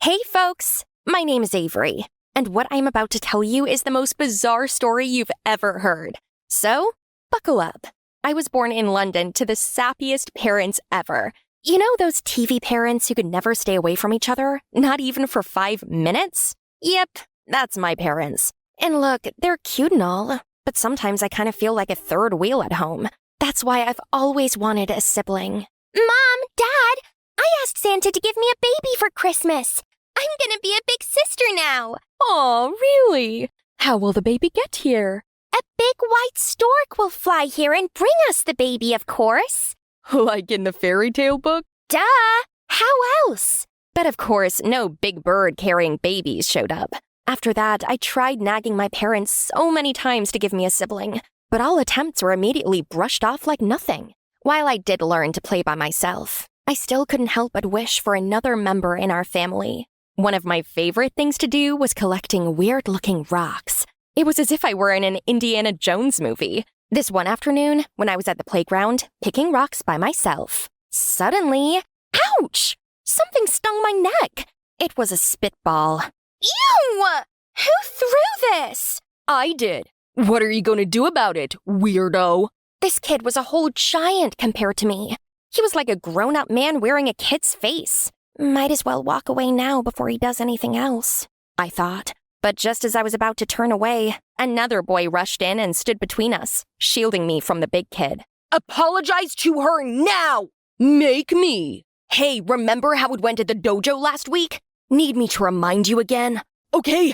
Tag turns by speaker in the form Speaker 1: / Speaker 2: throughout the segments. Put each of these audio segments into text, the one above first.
Speaker 1: Hey folks, my name is Avery, and what I'm about to tell you is the most bizarre story you've ever heard. So, buckle up. I was born in London to the sappiest parents ever. You know those TV parents who could never stay away from each other, not even for 5 minutes? Yep, that's my parents. And look, they're cute and all, but sometimes I kind of feel like a third wheel at home. That's why I've always wanted a sibling.
Speaker 2: Mom, Dad, I asked Santa to give me a baby for Christmas. I'm gonna be a big sister now.
Speaker 1: Aw, really? How will the baby get here?
Speaker 2: A big white stork will fly here and bring us the baby, of course.
Speaker 1: Like in the fairy tale book?
Speaker 2: Duh! How else?
Speaker 1: But of course, no big bird carrying babies showed up. After that, I tried nagging my parents so many times to give me a sibling, but all attempts were immediately brushed off like nothing. While I did learn to play by myself, I still couldn't help but wish for another member in our family. One of my favorite things to do was collecting weird-looking rocks. It was as if I were in an Indiana Jones movie. This one afternoon, when I was at the playground, picking rocks by myself, suddenly, ouch! Something stung my neck. It was a spitball.
Speaker 2: Ew! Who threw this?
Speaker 1: I did. What are you going to do about it, weirdo? This kid was a whole giant compared to me. He was like a grown-up man wearing a kid's face. Might as well walk away now before he does anything else, I thought. But just as I was about to turn away, another boy rushed in and stood between us, shielding me from the big kid. Apologize to her now! Make me! Hey, remember how it went at the dojo last week? Need me to remind you again? Okay,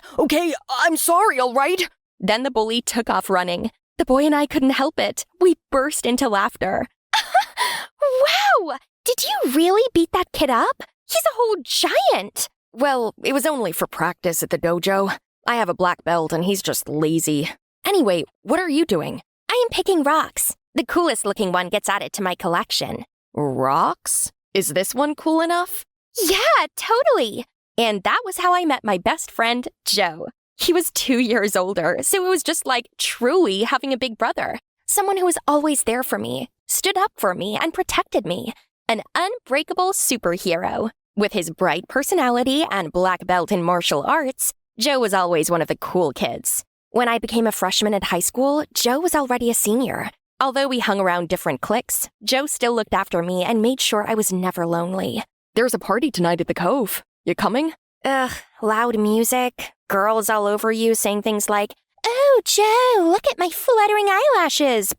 Speaker 1: I'm sorry, all right? Then the bully took off running. The boy and I couldn't help it. We burst into laughter.
Speaker 2: Wow! Did you really beat that kid up? He's a whole giant!
Speaker 1: Well, it was only for practice at the dojo. I have a black belt and he's just lazy. Anyway, what are you doing?
Speaker 2: I am picking rocks. The coolest looking one gets added to my collection.
Speaker 1: Rocks? Is this one cool enough?
Speaker 2: Yeah, totally.
Speaker 1: And that was how I met my best friend, Joe. He was 2 years older, so it was just like truly having a big brother. Someone who was always there for me, stood up for me, and protected me. An unbreakable superhero. With his bright personality and black belt in martial arts, Joe was always one of the cool kids. When I became a freshman at high school, Joe was already a senior. Although we hung around different cliques, Joe still looked after me and made sure I was never lonely. There's a party tonight at the Cove. You coming?
Speaker 2: Ugh, loud music, girls all over you saying things like, "Oh, Joe, look at my fluttering eyelashes."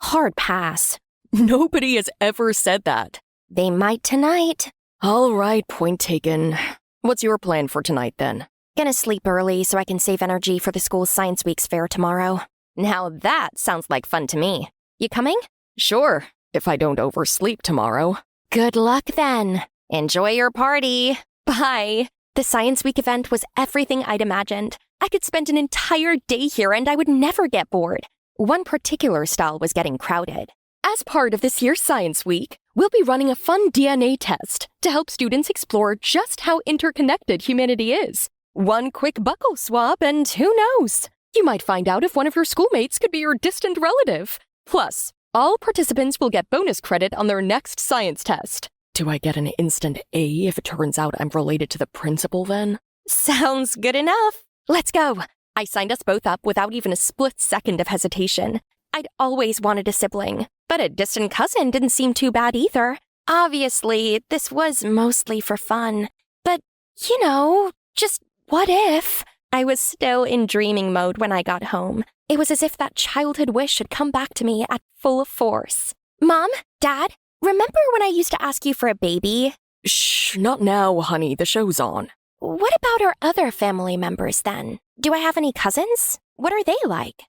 Speaker 1: Hard pass. Nobody has ever said that.
Speaker 2: They might tonight.
Speaker 1: All right, point taken. What's your plan for tonight, then?
Speaker 2: Gonna sleep early so I can save energy for the school's Science Week's fair tomorrow.
Speaker 1: Now that sounds like fun to me.
Speaker 2: You coming?
Speaker 1: Sure, if I don't oversleep tomorrow.
Speaker 2: Good luck, then.
Speaker 1: Enjoy your party.
Speaker 2: Bye.
Speaker 1: The Science Week event was everything I'd imagined. I could spend an entire day here and I would never get bored. One particular stall was getting crowded. As part of this year's Science Week, we'll be running a fun DNA test to help students explore just how interconnected humanity is. One quick buckle swab and who knows? You might find out if one of your schoolmates could be your distant relative. Plus, all participants will get bonus credit on their next science test. Do I get an instant A if it turns out I'm related to the principal then?
Speaker 2: Sounds good enough.
Speaker 1: Let's go. I signed us both up without even a split second of hesitation. I'd always wanted a sibling, but a distant cousin didn't seem too bad either. Obviously, this was mostly for fun. But, just what if? I was still in dreaming mode when I got home. It was as if that childhood wish had come back to me at full force.
Speaker 2: Mom, Dad, remember when I used to ask you for a baby?
Speaker 1: Shh, not now, honey. The show's on.
Speaker 2: What about our other family members then? Do I have any cousins? What are they like?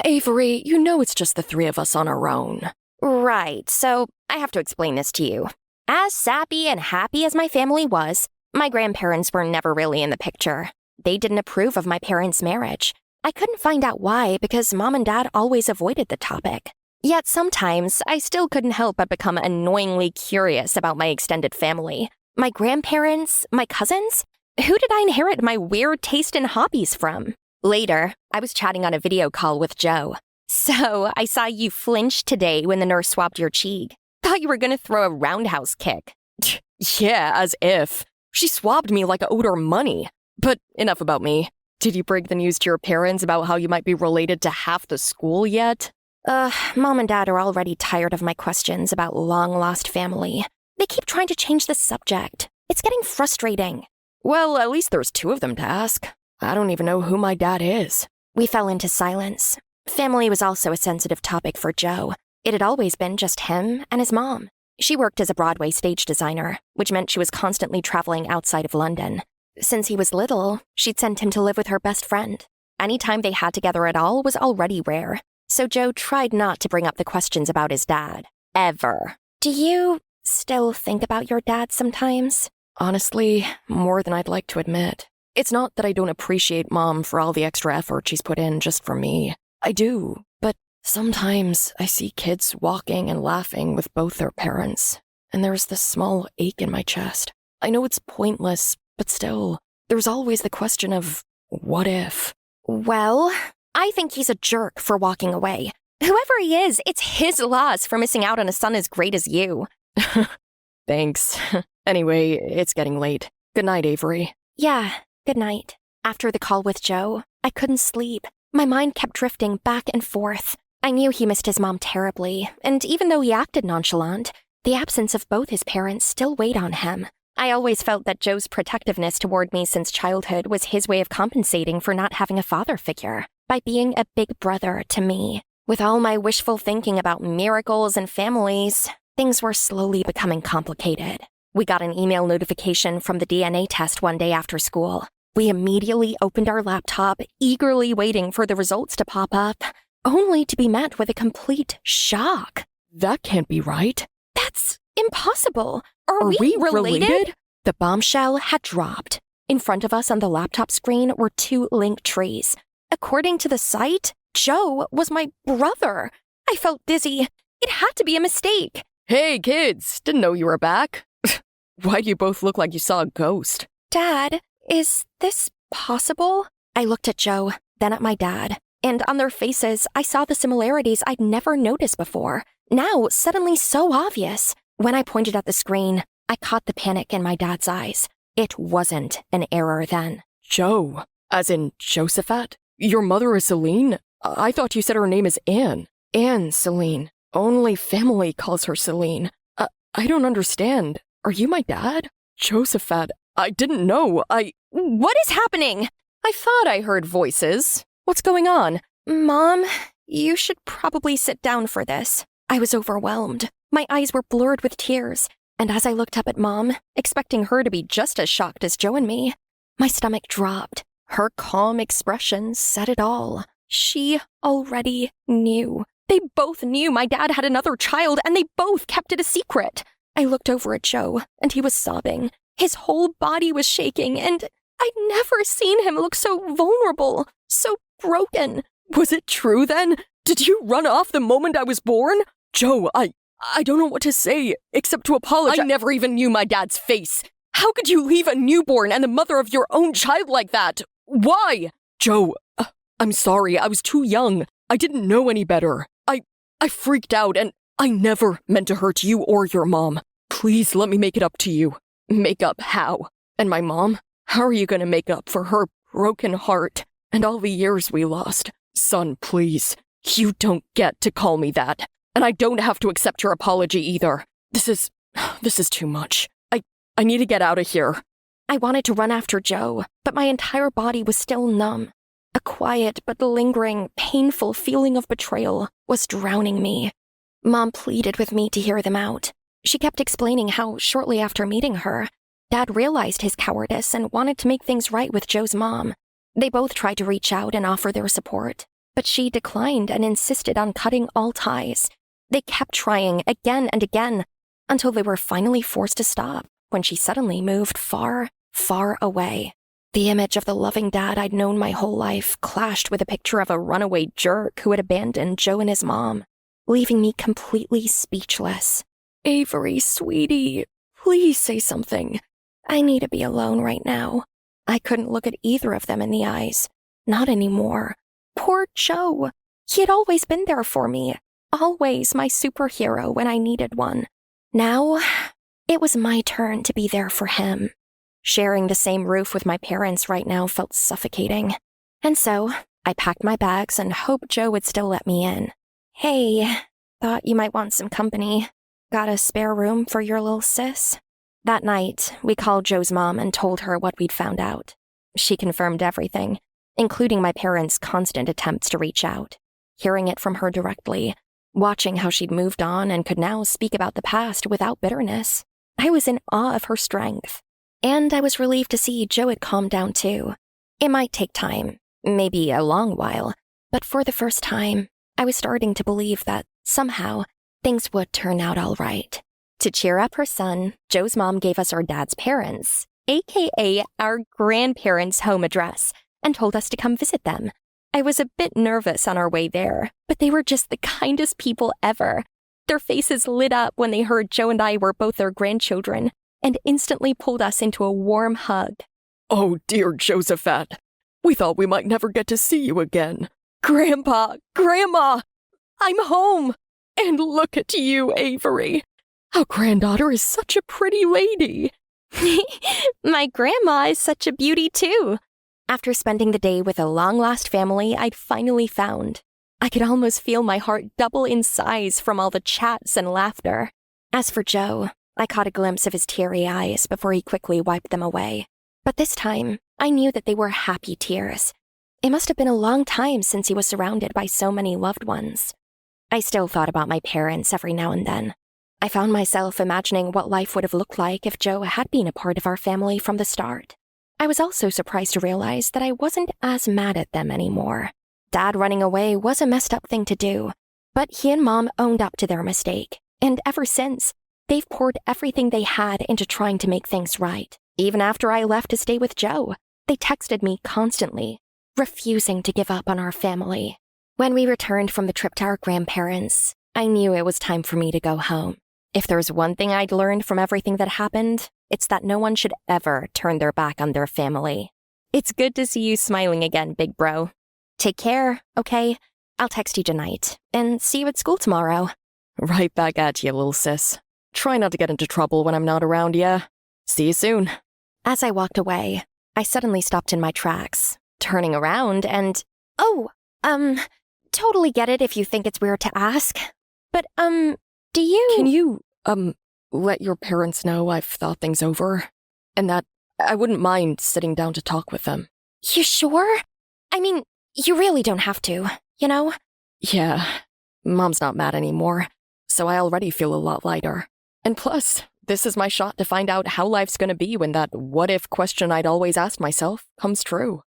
Speaker 1: Avery, you know it's just the three of us on our own.
Speaker 2: Right, so I have to explain this to you. As sappy and happy as my family was, my grandparents were never really in the picture. They didn't approve of my parents' marriage. I couldn't find out why because Mom and Dad always avoided the topic. Yet sometimes I still couldn't help but become annoyingly curious about my extended family. My grandparents, my cousins? Who did I inherit my weird taste in hobbies from? Later, I was chatting on a video call with Joe. So, I saw you flinch today when the nurse swabbed your cheek. Thought you were gonna throw a roundhouse kick.
Speaker 1: Yeah, as if. She swabbed me like I owed her money. But enough about me. Did you break the news to your parents about how you might be related to half the school yet?
Speaker 2: Mom and Dad are already tired of my questions about long-lost family. They keep trying to change the subject. It's getting frustrating.
Speaker 1: Well, at least there's 2 of them to ask. I don't even know who my dad is.
Speaker 2: We fell into silence. Family was also a sensitive topic for Joe. It had always been just him and his mom. She worked as a Broadway stage designer, which meant she was constantly traveling outside of London. Since he was little, she'd sent him to live with her best friend. Any time they had together at all was already rare, so Joe tried not to bring up the questions about his dad. Ever. Do you still think about your dad sometimes?
Speaker 1: Honestly, more than I'd like to admit. It's not that I don't appreciate Mom for all the extra effort she's put in just for me. I do, but sometimes I see kids walking and laughing with both their parents, and there's this small ache in my chest. I know it's pointless, but still, there's always the question of, what if?
Speaker 2: Well, I think he's a jerk for walking away. Whoever he is, it's his loss for missing out on a son as great as you.
Speaker 1: Thanks. Anyway, it's getting late. Good night, Avery.
Speaker 2: Yeah, good night. After the call with Joe, I couldn't sleep. My mind kept drifting back and forth. I knew he missed his mom terribly, and even though he acted nonchalant, the absence of both his parents still weighed on him. I always felt that Joe's protectiveness toward me since childhood was his way of compensating for not having a father figure, by being a big brother to me. With all my wishful thinking about miracles and families, things were slowly becoming complicated. We got an email notification from the DNA test one day after school. We immediately opened our laptop, eagerly waiting for the results to pop up, only to be met with a complete shock.
Speaker 1: That can't be right.
Speaker 2: That's impossible. Are we related?
Speaker 1: The
Speaker 2: bombshell had dropped. In front of us on the laptop screen were 2 link trees. According to the site, Joe was my brother. I felt dizzy. It had to be a mistake.
Speaker 1: Hey, kids, didn't know you were back. Why do you both look like you saw a ghost?
Speaker 2: Dad, is this possible? I looked at Joe, then at my dad, and on their faces, I saw the similarities I'd never noticed before, now suddenly so obvious. When I pointed at the screen, I caught the panic in my dad's eyes. It wasn't an error then.
Speaker 1: Joe, as in Josephat? Your mother is Celine? I thought you said her name is Anne. Anne Celine. Only family calls her Celine. I don't understand. Are you my dad? Josephat, I didn't know.
Speaker 2: What is happening?
Speaker 1: I thought I heard voices. What's going on?
Speaker 2: Mom, you should probably sit down for this. I was overwhelmed. My eyes were blurred with tears, and as I looked up at Mom, expecting her to be just as shocked as Joe and me, my stomach dropped. Her calm expression said it all. She already knew. They both knew my dad had another child, and they both kept it a secret. I looked over at Joe, and he was sobbing. His whole body was shaking, and I'd never seen him look so vulnerable, so broken.
Speaker 1: Was it true then? Did you run off the moment I was born? Joe, I don't know what to say, except to apologize. I never even knew my dad's face. How could you leave a newborn and the mother of your own child like that? Why? Joe, I'm sorry, I was too young. I didn't know any better. I freaked out, and I never meant to hurt you or your mom. Please let me make it up to you. Make up how? And my mom? How are you going to make up for her broken heart and all the years we lost? Son, please. You don't get to call me that. And I don't have to accept your apology either. This is too much. I need to get out of here.
Speaker 2: I wanted to run after Joe, but my entire body was still numb. A quiet but lingering, painful feeling of betrayal was drowning me. Mom pleaded with me to hear them out. She kept explaining how, shortly after meeting her, Dad realized his cowardice and wanted to make things right with Joe's mom. They both tried to reach out and offer their support, but she declined and insisted on cutting all ties. They kept trying again and again until they were finally forced to stop when she suddenly moved far, far away. The image of the loving dad I'd known my whole life clashed with a picture of a runaway jerk who had abandoned Joe and his mom, leaving me completely speechless.
Speaker 1: Avery, sweetie, please say something.
Speaker 2: I need to be alone right now. I couldn't look at either of them in the eyes. Not anymore. Poor Joe. He had always been there for me. Always my superhero when I needed one. Now, it was my turn to be there for him. Sharing the same roof with my parents right now felt suffocating. And so, I packed my bags and hoped Joe would still let me in. "Hey, thought you might want some company. Got a spare room for your little sis?" That night, we called Joe's mom and told her what we'd found out. She confirmed everything, including my parents' constant attempts to reach out. Hearing it from her directly, watching how she'd moved on and could now speak about the past without bitterness, I was in awe of her strength. And I was relieved to see Joe had calmed down too. It might take time, maybe a long while, but for the first time, I was starting to believe that, somehow, things would turn out all right. To cheer up her son, Joe's mom gave us our dad's parents, aka our grandparents' home address, and told us to come visit them. I was a bit nervous on our way there, but they were just the kindest people ever. Their faces lit up when they heard Joe and I were both their grandchildren, and instantly pulled us into a warm hug.
Speaker 3: "Oh, dear Josephat, we thought we might never get to see you again. Grandpa, Grandma, I'm home. And look at you, Avery. Our granddaughter is such a pretty lady."
Speaker 2: My grandma is such a beauty too. After spending the day with a long-lost family I'd finally found, I could almost feel my heart double in size from all the chats and laughter. As for Joe, I caught a glimpse of his teary eyes before he quickly wiped them away. But this time, I knew that they were happy tears. It must have been a long time since he was surrounded by so many loved ones. I still thought about my parents every now and then. I found myself imagining what life would have looked like if Joe had been a part of our family from the start. I was also surprised to realize that I wasn't as mad at them anymore. Dad running away was a messed up thing to do, but he and Mom owned up to their mistake, and ever since, they've poured everything they had into trying to make things right. Even after I left to stay with Joe, they texted me constantly, refusing to give up on our family. When we returned from the trip to our grandparents, I knew it was time for me to go home. If there's one thing I'd learned from everything that happened, it's that no one should ever turn their back on their family. It's good to see you smiling again, big bro. Take care, okay? I'll text you tonight, and see you at school tomorrow.
Speaker 3: Right back at you, little sis. Try not to get into trouble when I'm not around, yeah? See you soon.
Speaker 2: As I walked away, I suddenly stopped in my tracks, turning around and... totally get it if you think it's weird to ask. But, do you...
Speaker 3: Can you, let your parents know I've thought things over? And that I wouldn't mind sitting down to talk with them.
Speaker 2: You sure? I mean, you really don't have to, you know?
Speaker 3: Yeah, Mom's not mad anymore, so I already feel a lot lighter. And plus, this is my shot to find out how life's gonna be when that what-if question I'd always asked myself comes true.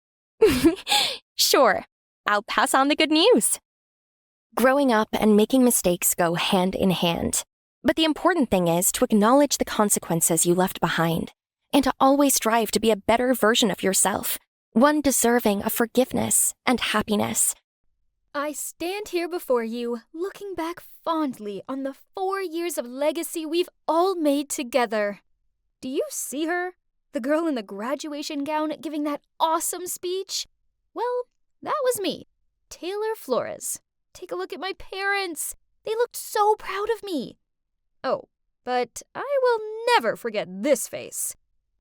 Speaker 2: Sure, I'll pass on the good news. Growing up and making mistakes go hand in hand. But the important thing is to acknowledge the consequences you left behind, and to always strive to be a better version of yourself, one deserving of forgiveness and happiness.
Speaker 4: I stand here before you, looking back fondly on the 4 years of legacy we've all made together. Do you see her? The girl in the graduation gown giving that awesome speech? Well, that was me, Taylor Flores. Take a look at my parents. They looked so proud of me. Oh, but I will never forget this face.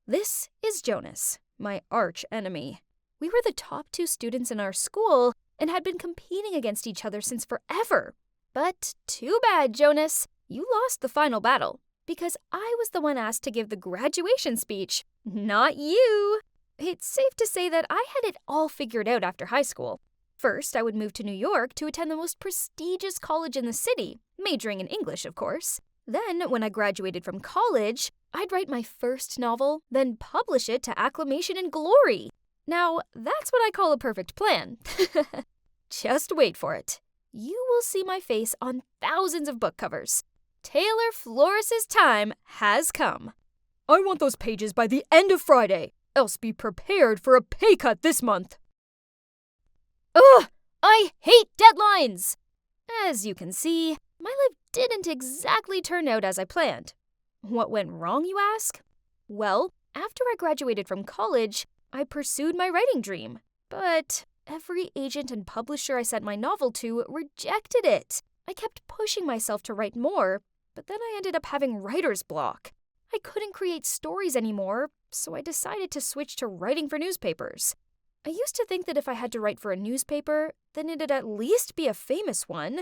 Speaker 4: This is Jonas, my arch enemy. We were the top 2 students in our school and had been competing against each other since forever. But too bad, Jonas. You lost the final battle because I was the one asked to give the graduation speech, not you. It's safe to say that I had it all figured out after high school. First, I would move to New York to attend the most prestigious college in the city, majoring in English, of course. Then, when I graduated from college, I'd write my first novel, then publish it to acclamation and glory. Now, that's what I call a perfect plan. Just wait for it. You will see my face on thousands of book covers. Taylor Flores' time has come. I want those pages by the end of Friday, else be prepared for a pay cut this month. Ugh! I hate deadlines! As you can see, my life didn't exactly turn out as I planned. What went wrong, you ask? Well, after I graduated from college, I pursued my writing dream. But every agent and publisher I sent my novel to rejected it. I kept pushing myself to write more, but then I ended up having writer's block. I couldn't create stories anymore, so I decided to switch to writing for newspapers. I used to think that if I had to write for a newspaper, then it'd at least be a famous one.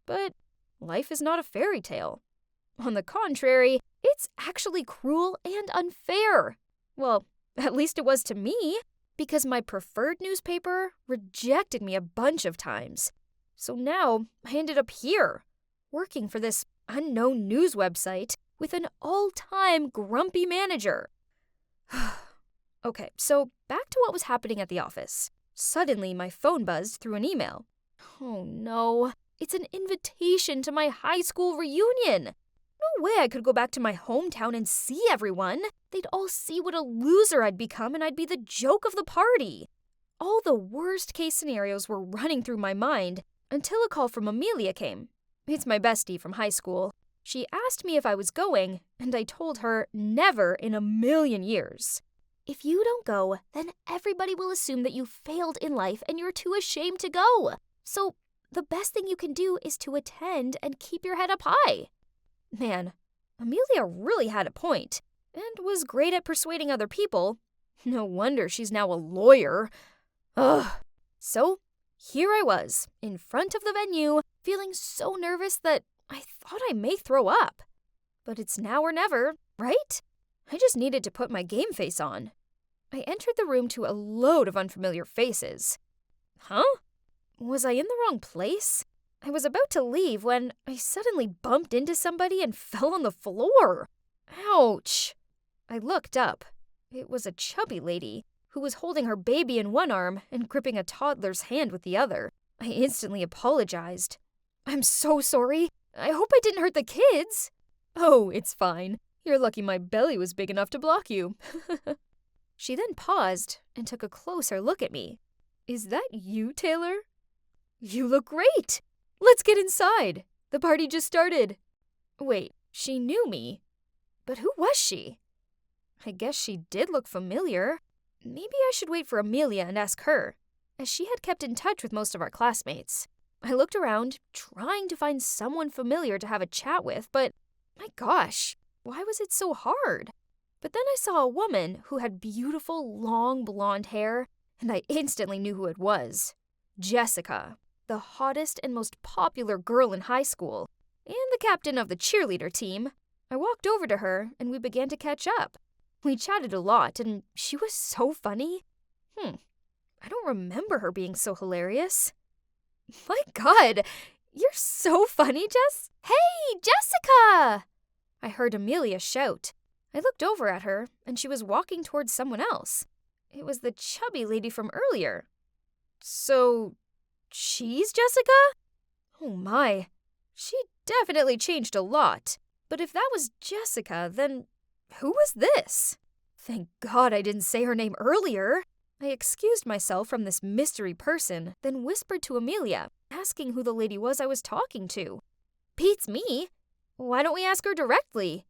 Speaker 4: But life is not a fairy tale. On the contrary, it's actually cruel and unfair. Well, at least it was to me, because my preferred newspaper rejected me a bunch of times. So now I ended up here, working for this unknown news website with an all-time grumpy manager. Okay, so back to what was happening at the office. Suddenly, my phone buzzed through an email. Oh no, it's an invitation to my high school reunion. No way I could go back to my hometown and see everyone. They'd all see what a loser I'd become and I'd be the joke of the party. All the worst-case scenarios were running through my mind until a call from Amelia came. It's my bestie from high school. She asked me if I was going, and I told her never in a million years. If you don't go, then everybody will assume that you failed in life and you're too ashamed to go. So the best thing you can do is to attend and keep your head up high. Man, Amelia really had a point, and was great at persuading other people. No wonder she's now a lawyer. Ugh. So here I was, in front of the venue, feeling so nervous that I thought I may throw up. But it's now or never, right? I just needed to put my game face on. I entered the room to a load of unfamiliar faces. Huh? Was I in the wrong place? I was about to leave when I suddenly bumped into somebody and fell on the floor. Ouch! I looked up. It was a chubby lady who was holding her baby in one arm and gripping a toddler's hand with the other. I instantly apologized. I'm so sorry. I hope I didn't hurt the kids. Oh, it's fine. You're lucky my belly was big enough to block you. She then paused and took a closer look at me. Is that you, Taylor? You look great. Let's get inside. The party just started. Wait, she knew me. But who was she? I guess she did look familiar. Maybe I should wait for Amelia and ask her, as she had kept in touch with most of our classmates. I looked around, trying to find someone familiar to have a chat with, but my gosh, why was it so hard? But then I saw a woman who had beautiful, long blonde hair, and I instantly knew who it was. Jessica, the hottest and most popular girl in high school, and the captain of the cheerleader team. I walked over to her, and we began to catch up. We chatted a lot, and she was so funny. I don't remember her being so hilarious. My God, you're so funny, Jess. Hey, Jessica! I heard Amelia shout. I looked over at her, and she was walking towards someone else. It was the chubby lady from earlier. So, she's Jessica? Oh my, she definitely changed a lot. But if that was Jessica, then who was this? Thank God I didn't say her name earlier. I excused myself from this mystery person, then whispered to Amelia, asking who the lady was I was talking to. Beats me. Why don't we ask her directly?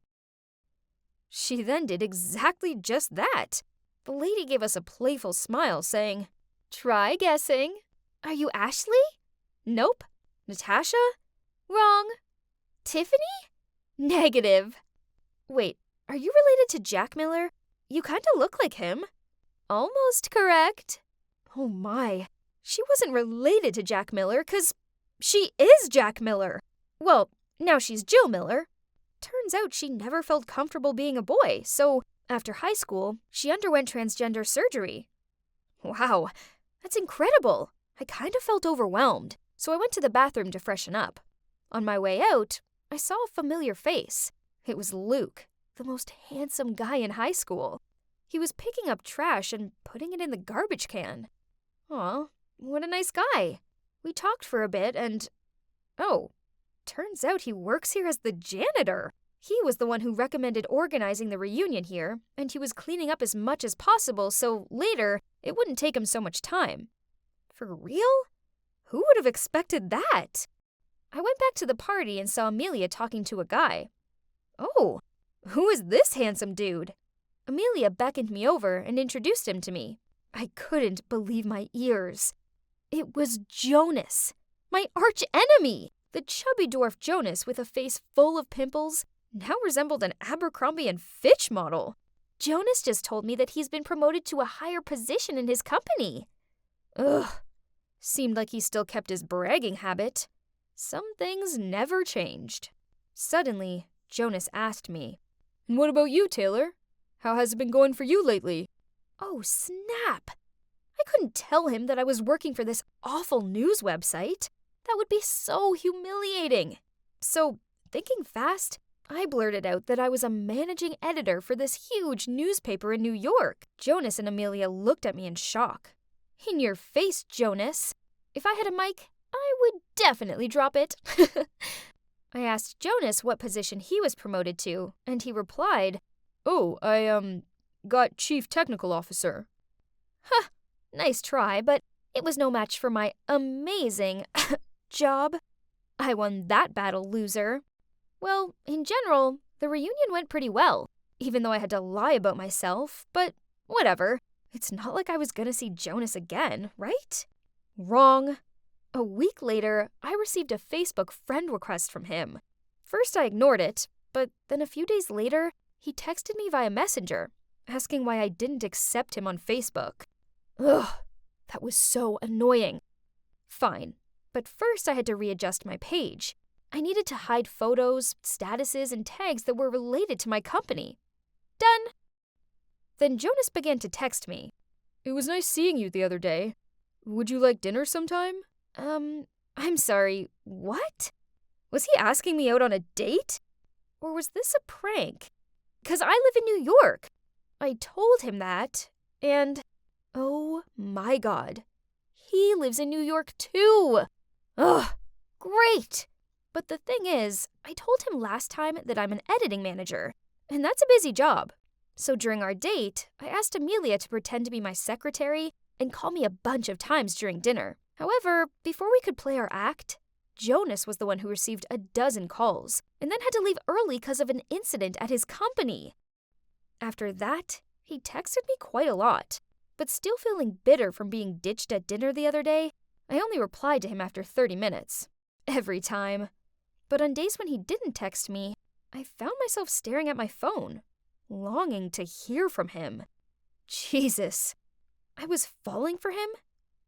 Speaker 4: She then did exactly just that. The lady gave us a playful smile, saying, Try guessing. Are you Ashley? Nope. Natasha? Wrong. Tiffany? Negative. Wait, are you related to Jack Miller? You kinda look like him. Almost correct. Oh my, she wasn't related to Jack Miller, 'cause she is Jack Miller. Well, now she's Jill Miller. Turns out she never felt comfortable being a boy, so after high school, she underwent transgender surgery. Wow, that's incredible. I kind of felt overwhelmed, so I went to the bathroom to freshen up. On my way out, I saw a familiar face. It was Luke, the most handsome guy in high school. He was picking up trash and putting it in the garbage can. Aw, what a nice guy. We talked for a bit and... Oh, turns out he works here as the janitor. He was the one who recommended organizing the reunion here, and he was cleaning up as much as possible so later it wouldn't take him so much time. For real? Who would have expected that? I went back to the party and saw Amelia talking to a guy. Oh, who is this handsome dude? Amelia beckoned me over and introduced him to me. I couldn't believe my ears. It was Jonas, my arch enemy, the chubby dwarf Jonas with a face full of pimples, now resembled an Abercrombie and Fitch model. Jonas just told me that he's been promoted to a higher position in his company. Ugh. Seemed like he still kept his bragging habit. Some things never changed. Suddenly, Jonas asked me, "And what about you, Taylor? How has it been going for you lately?" Oh, snap! I couldn't tell him that I was working for this awful news website. That would be so humiliating. So, thinking fast, I blurted out that I was a managing editor for this huge newspaper in New York. Jonas and Amelia looked at me in shock. In your face, Jonas. If I had a mic, I would definitely drop it. I asked Jonas what position he was promoted to, and he replied, "Oh, I got Chief Technical Officer." Huh, nice try, but it was no match for my amazing job. I won that battle, loser. Well, in general, the reunion went pretty well, even though I had to lie about myself, but whatever. It's not like I was gonna see Jonas again, right? Wrong. A week later, I received a Facebook friend request from him. First, I ignored it, but then a few days later, he texted me via Messenger, asking why I didn't accept him on Facebook. Ugh, that was so annoying. Fine, but first I had to readjust my page. I needed to hide photos, statuses, and tags that were related to my company. Done. Then Jonas began to text me. "It was nice seeing you the other day. Would you like dinner sometime?" I'm sorry, what? Was he asking me out on a date? Or was this a prank? 'Cause I live in New York. I told him that, and oh my God, he lives in New York too. Ugh, great. But the thing is, I told him last time that I'm an editing manager, and that's a busy job. So during our date, I asked Amelia to pretend to be my secretary and call me a bunch of times during dinner. However, before we could play our act, Jonas was the one who received a dozen calls and then had to leave early because of an incident at his company. After that, he texted me quite a lot, but still feeling bitter from being ditched at dinner the other day, I only replied to him after 30 minutes. Every time. But on days when he didn't text me, I found myself staring at my phone, longing to hear from him. Jesus. I was falling for him?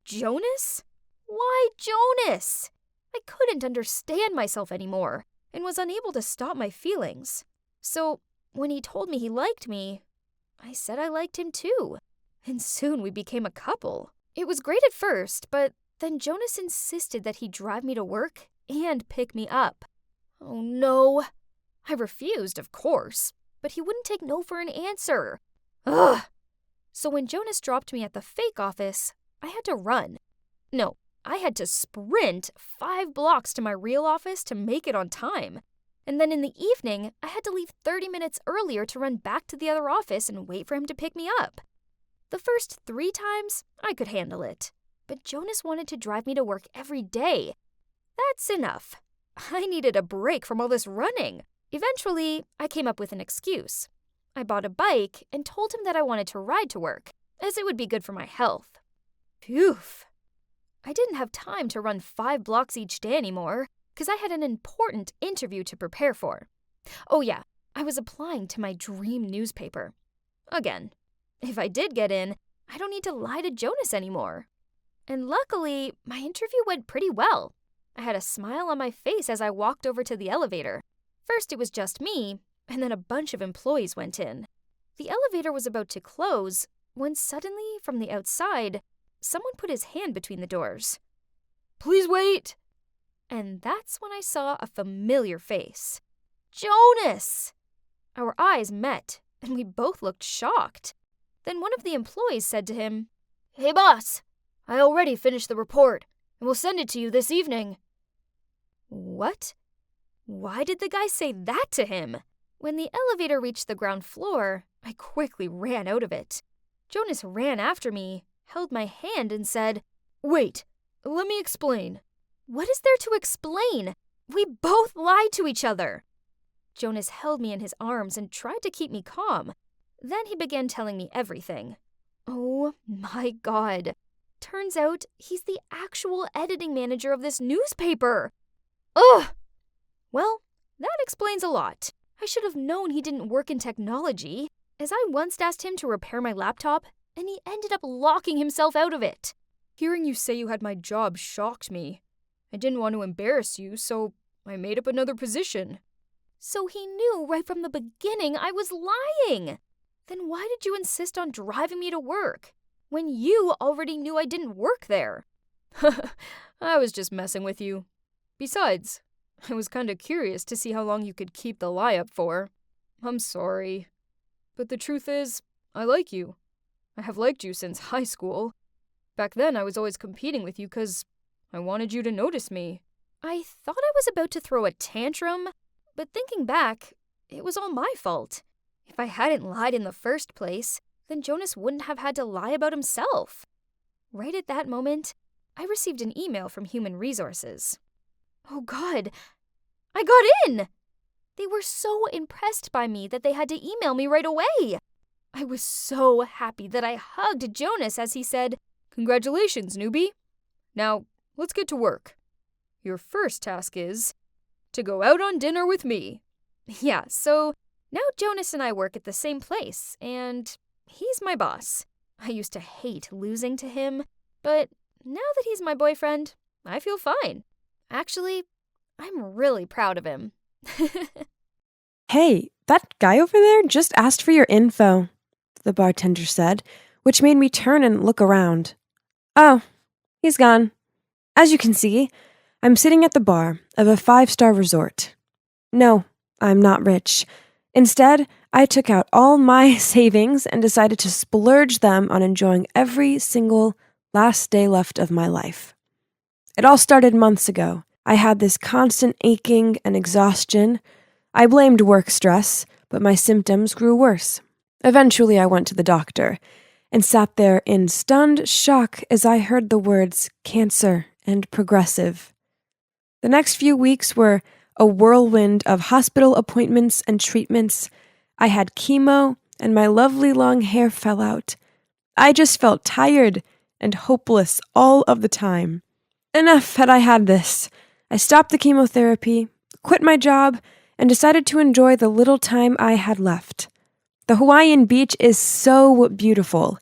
Speaker 4: Jonas? Why Jonas? I couldn't understand myself anymore and was unable to stop my feelings. So when he told me he liked me, I said I liked him too. And soon we became a couple. It was great at first, but then Jonas insisted that he drive me to work and pick me up. Oh no. I refused, of course, but he wouldn't take no for an answer. Ugh. So when Jonas dropped me at the fake office, I had to run. No, I had to sprint 5 blocks to my real office to make it on time. And then in the evening, I had to leave 30 minutes earlier to run back to the other office and wait for him to pick me up. The first 3 times, I could handle it. But Jonas wanted to drive me to work every day. That's enough. I needed a break from all this running. Eventually, I came up with an excuse. I bought a bike and told him that I wanted to ride to work, as it would be good for my health. Phew. I didn't have time to run 5 blocks each day anymore, because I had an important interview to prepare for. Oh yeah, I was applying to my dream newspaper. Again, if I did get in, I don't need to lie to Jonas anymore. And luckily, my interview went pretty well. I had a smile on my face as I walked over to the elevator. First it was just me, and then a bunch of employees went in. The elevator was about to close when suddenly, from the outside, someone put his hand between the doors. "Please wait!" And that's when I saw a familiar face. Jonas! Our eyes met, and we both looked shocked. Then one of the employees said to him, "Hey boss, I already finished the report, and will send it to you this evening." What? Why did the guy say that to him? When the elevator reached the ground floor, I quickly ran out of it. Jonas ran after me, held my hand, and said, "Wait, let me explain." What is there to explain? We both lied to each other. Jonas held me in his arms and tried to keep me calm. Then he began telling me everything. Oh my God. Turns out he's the actual editing manager of this newspaper. Ugh! Well, that explains a lot. I should have known he didn't work in technology, as I once asked him to repair my laptop, and he ended up locking himself out of it. Hearing you say you had my job shocked me. I didn't want to embarrass you, so I made up another position. So he knew right from the beginning I was lying. Then why did you insist on driving me to work, when you already knew I didn't work there? I was just messing with you. Besides, I was kinda curious to see how long you could keep the lie up for. I'm sorry. But the truth is, I like you. I have liked you since high school. Back then, I was always competing with you because I wanted you to notice me. I thought I was about to throw a tantrum, but thinking back, it was all my fault. If I hadn't lied in the first place, then Jonas wouldn't have had to lie about himself. Right at that moment, I received an email from Human Resources. Oh God, I got in! They were so impressed by me that they had to email me right away. I was so happy that I hugged Jonas as he said, "Congratulations, newbie. Now, let's get to work. Your first task is to go out on dinner with me." Yeah, so now Jonas and I work at the same place, and he's my boss. I used to hate losing to him, but now that he's my boyfriend, I feel fine. Actually, I'm really proud of him.
Speaker 5: Hey, that guy over there just asked for your info, the bartender said, which made me turn and look around. Oh, he's gone. As you can see, I'm sitting at the bar of a 5-star resort. No, I'm not rich. Instead, I took out all my savings and decided to splurge them on enjoying every single last day left of my life. It all started months ago. I had this constant aching and exhaustion. I blamed work stress, but my symptoms grew worse. Eventually, I went to the doctor and sat there in stunned shock as I heard the words cancer and progressive. The next few weeks were a whirlwind of hospital appointments and treatments. I had chemo, and my lovely long hair fell out. I just felt tired and hopeless all of the time. Enough had I had this. I stopped the chemotherapy, quit my job, and decided to enjoy the little time I had left. The Hawaiian beach is so beautiful.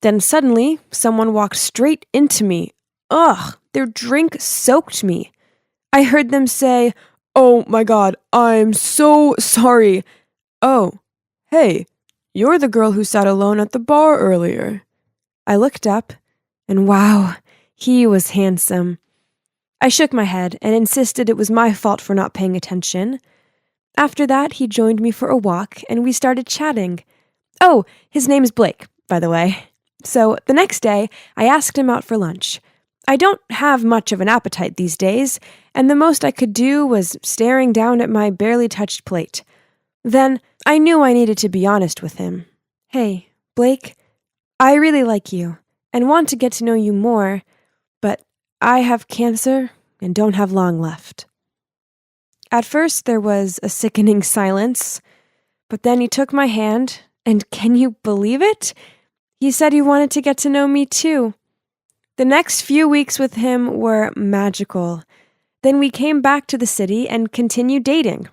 Speaker 5: Then suddenly, someone walked straight into me. Ugh, their drink soaked me. I heard them say, "Oh my God, I'm so sorry." Oh, hey, you're the girl who sat alone at the bar earlier. I looked up, and wow, he was handsome. I shook my head and insisted it was my fault for not paying attention. After that, he joined me for a walk, and we started chatting. Oh, his name's Blake, by the way. So the next day, I asked him out for lunch. I don't have much of an appetite these days, and the most I could do was staring down at my barely touched plate. Then I knew I needed to be honest with him. Hey, Blake, I really like you and want to get to know you more, but I have cancer and don't have long left. At first, there was a sickening silence, but then he took my hand, and can you believe it? He said he wanted to get to know me too. The next few weeks with him were magical. Then we came back to the city and continued dating.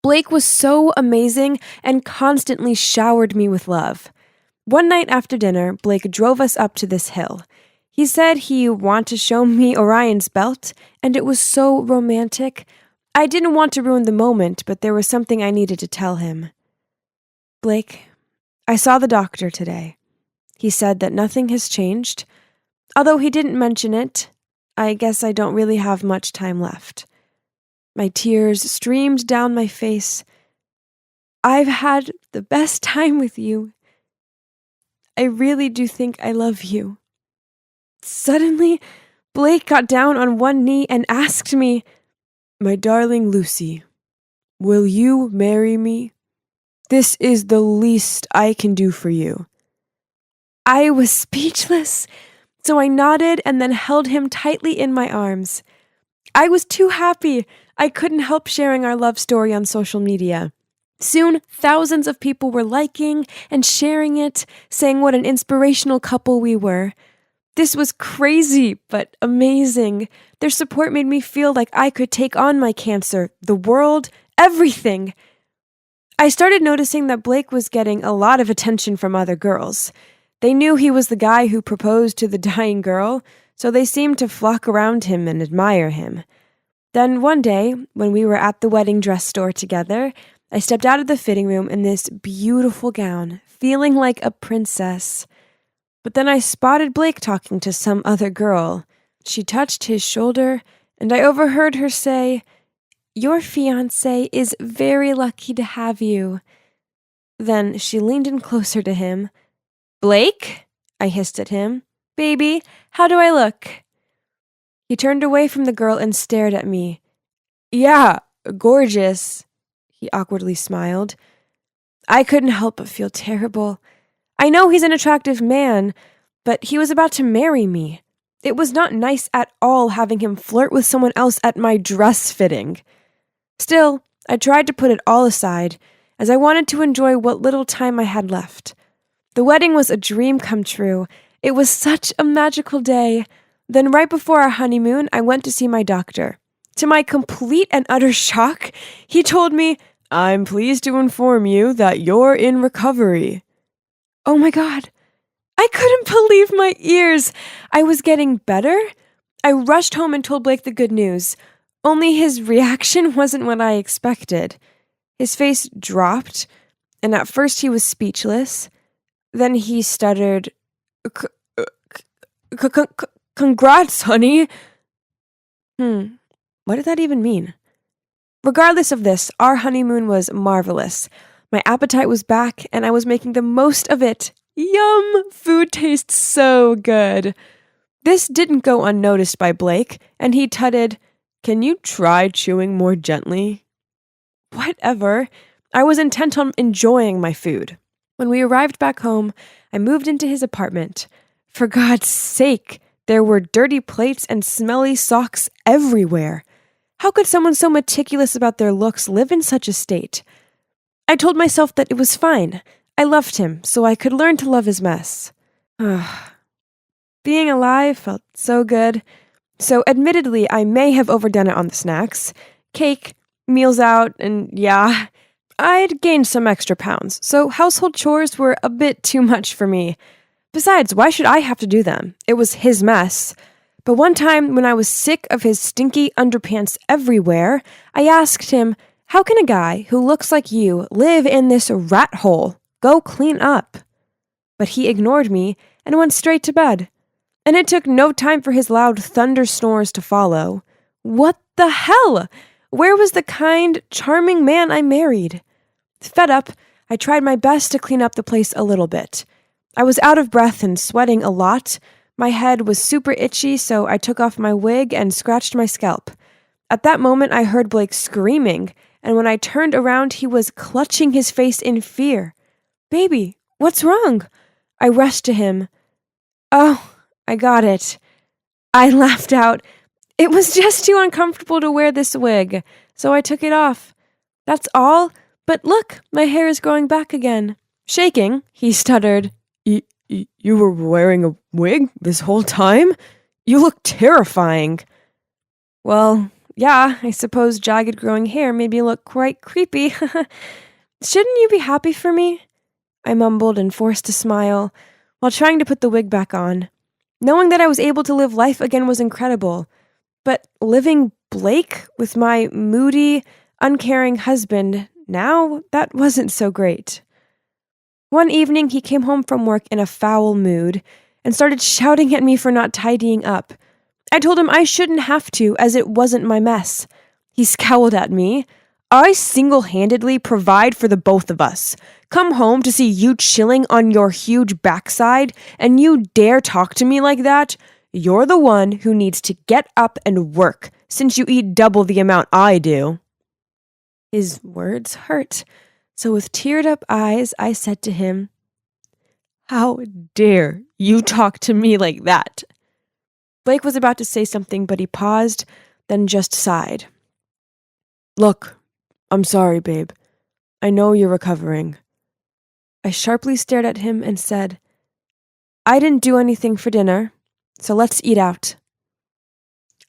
Speaker 5: Blake was so amazing and constantly showered me with love. One night after dinner, Blake drove us up to this hill. He said he wanted to show me Orion's belt, and it was so romantic. I didn't want to ruin the moment, but there was something I needed to tell him. Blake, I saw the doctor today. He said that nothing has changed. Although he didn't mention it, I guess I don't really have much time left. My tears streamed down my face. I've had the best time with you. I really do think I love you. Suddenly, Blake got down on one knee and asked me, "My darling Lucy, will you marry me? This is the least I can do for you." I was speechless, so I nodded and then held him tightly in my arms. I was too happy. I couldn't help sharing our love story on social media. Soon, thousands of people were liking and sharing it, saying what an inspirational couple we were. This was crazy, but amazing. Their support made me feel like I could take on my cancer, the world, everything. I started noticing that Blake was getting a lot of attention from other girls. They knew he was the guy who proposed to the dying girl, so they seemed to flock around him and admire him. Then one day, when we were at the wedding dress store together, I stepped out of the fitting room in this beautiful gown, feeling like a princess. But then I spotted Blake talking to some other girl. She touched his shoulder, and I overheard her say, "Your fiancé is very lucky to have you." Then she leaned in closer to him. "Blake?" I hissed at him. "Baby, how do I look?" He turned away from the girl and stared at me. "Yeah, gorgeous," he awkwardly smiled. I couldn't help but feel terrible. I know he's an attractive man, but he was about to marry me. It was not nice at all having him flirt with someone else at my dress fitting. Still, I tried to put it all aside, as I wanted to enjoy what little time I had left. The wedding was a dream come true. It was such a magical day. Then right before our honeymoon, I went to see my doctor. To my complete and utter shock, he told me, "I'm pleased to inform you that you're in recovery." Oh my God. I couldn't believe my ears. I was getting better. I rushed home and told Blake the good news. Only his reaction wasn't what I expected. His face dropped, and at first he was speechless. Then he stuttered, "Congrats, honey." What did that even mean? Regardless of this, our honeymoon was marvelous. My appetite was back, and I was making the most of it. Yum! Food tastes so good. This didn't go unnoticed by Blake, and he tutted, "Can you try chewing more gently?" Whatever. I was intent on enjoying my food. When we arrived back home, I moved into his apartment. For God's sake, there were dirty plates and smelly socks everywhere. How could someone so meticulous about their looks live in such a state? I told myself that it was fine. I loved him, so I could learn to love his mess. Being alive felt so good. So admittedly, I may have overdone it on the snacks. Cake, meals out, and yeah, I'd gained some extra pounds, so household chores were a bit too much for me. Besides, why should I have to do them? It was his mess. But one time, when I was sick of his stinky underpants everywhere, I asked him, "How can a guy who looks like you live in this rat hole? Go clean up." But he ignored me and went straight to bed. And it took no time for his loud thunder snores to follow. What the hell? Where was the kind, charming man I married? Fed up, I tried my best to clean up the place a little bit. I was out of breath and sweating a lot. My head was super itchy, so I took off my wig and scratched my scalp. At that moment, I heard Blake screaming, and when I turned around, he was clutching his face in fear. "Baby, what's wrong?" I rushed to him. "Oh, I got it." I laughed out. "It was just too uncomfortable to wear this wig, so I took it off. That's all, but look, my hair is growing back again." Shaking, he stuttered, You were wearing a wig this whole time? You look terrifying." "Well, yeah, I suppose jagged growing hair made me look quite creepy." "Shouldn't you be happy for me?" I mumbled and forced a smile, while trying to put the wig back on. Knowing that I was able to live life again was incredible, but living Blake with my moody, uncaring husband, now that wasn't so great. One evening, he came home from work in a foul mood and started shouting at me for not tidying up. I told him I shouldn't have to, as it wasn't my mess. He scowled at me. "I single-handedly provide for the both of us. Come home to see you chilling on your huge backside, and you dare talk to me like that? You're the one who needs to get up and work, since you eat double the amount I do." His words hurt. So with teared-up eyes, I said to him, "How dare you talk to me like that?" Blake was about to say something, but he paused, then just sighed. "Look, I'm sorry, babe. I know you're recovering." I sharply stared at him and said, "I didn't do anything for dinner, so let's eat out."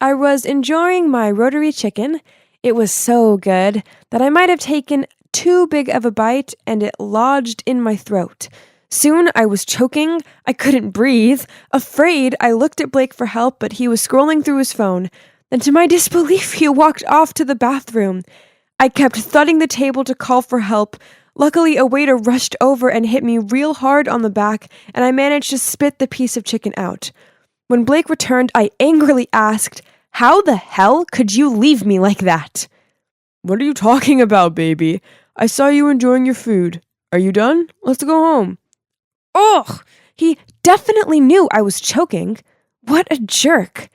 Speaker 5: I was enjoying my rotary chicken. It was so good that I might have taken too big of a bite, and it lodged in my throat. Soon I was choking, I couldn't breathe. Afraid, I looked at Blake for help, but he was scrolling through his phone. Then to my disbelief, he walked off to the bathroom. I kept thudding the table to call for help. Luckily, a waiter rushed over and hit me real hard on the back, and I managed to spit the piece of chicken out. When Blake returned, I angrily asked, "How the hell could you leave me like that?" "What are you talking about, baby? I saw you enjoying your food. Are you done? Let's go home." Ugh! He definitely knew I was choking. What a jerk.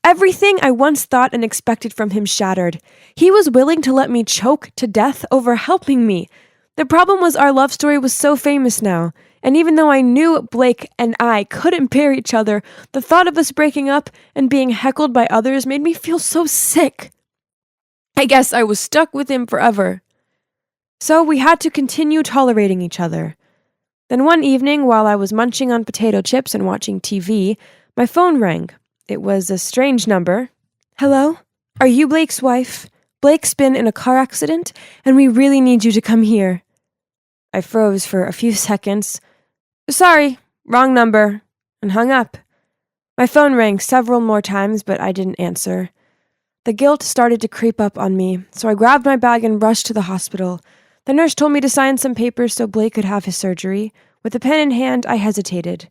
Speaker 5: Everything I once thought and expected from him shattered. He was willing to let me choke to death over helping me. The problem was our love story was so famous now, and even though I knew Blake and I couldn't bear each other, the thought of us breaking up and being heckled by others made me feel so sick. I guess I was stuck with him forever. So we had to continue tolerating each other. Then one evening, while I was munching on potato chips and watching TV, my phone rang. It was a strange number. "Hello? Are you Blake's wife? Blake's been in a car accident, and we really need you to come here." I froze for a few seconds. "Sorry, wrong number," and hung up. My phone rang several more times, but I didn't answer. The guilt started to creep up on me, so I grabbed my bag and rushed to the hospital. The nurse told me to sign some papers so Blake could have his surgery. With a pen in hand, I hesitated.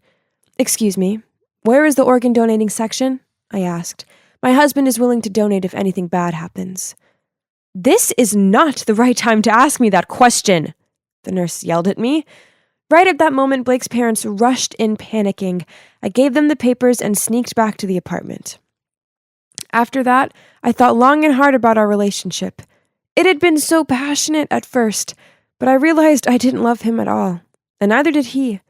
Speaker 5: "Excuse me, where is the organ donating section?" I asked. "My husband is willing to donate if anything bad happens." "This is not the right time to ask me that question," the nurse yelled at me. Right at that moment, Blake's parents rushed in panicking. I gave them the papers and sneaked back to the apartment. After that, I thought long and hard about our relationship. It had been so passionate at first, but I realized I didn't love him at all, and neither did he.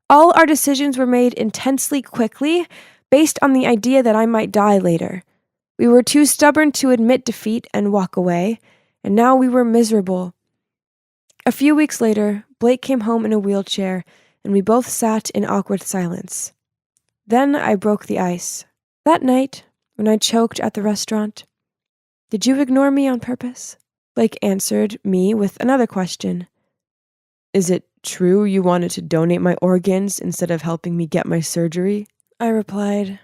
Speaker 5: All our decisions were made intensely quickly, based on the idea that I might die later. We were too stubborn to admit defeat and walk away, and now we were miserable. A few weeks later, Blake came home in a wheelchair, and we both sat in awkward silence. Then I broke the ice. That night, when I choked at the restaurant, "Did you ignore me on purpose?" Blake answered me with another question. "Is it true you wanted to donate my organs instead of helping me get my surgery?" I replied,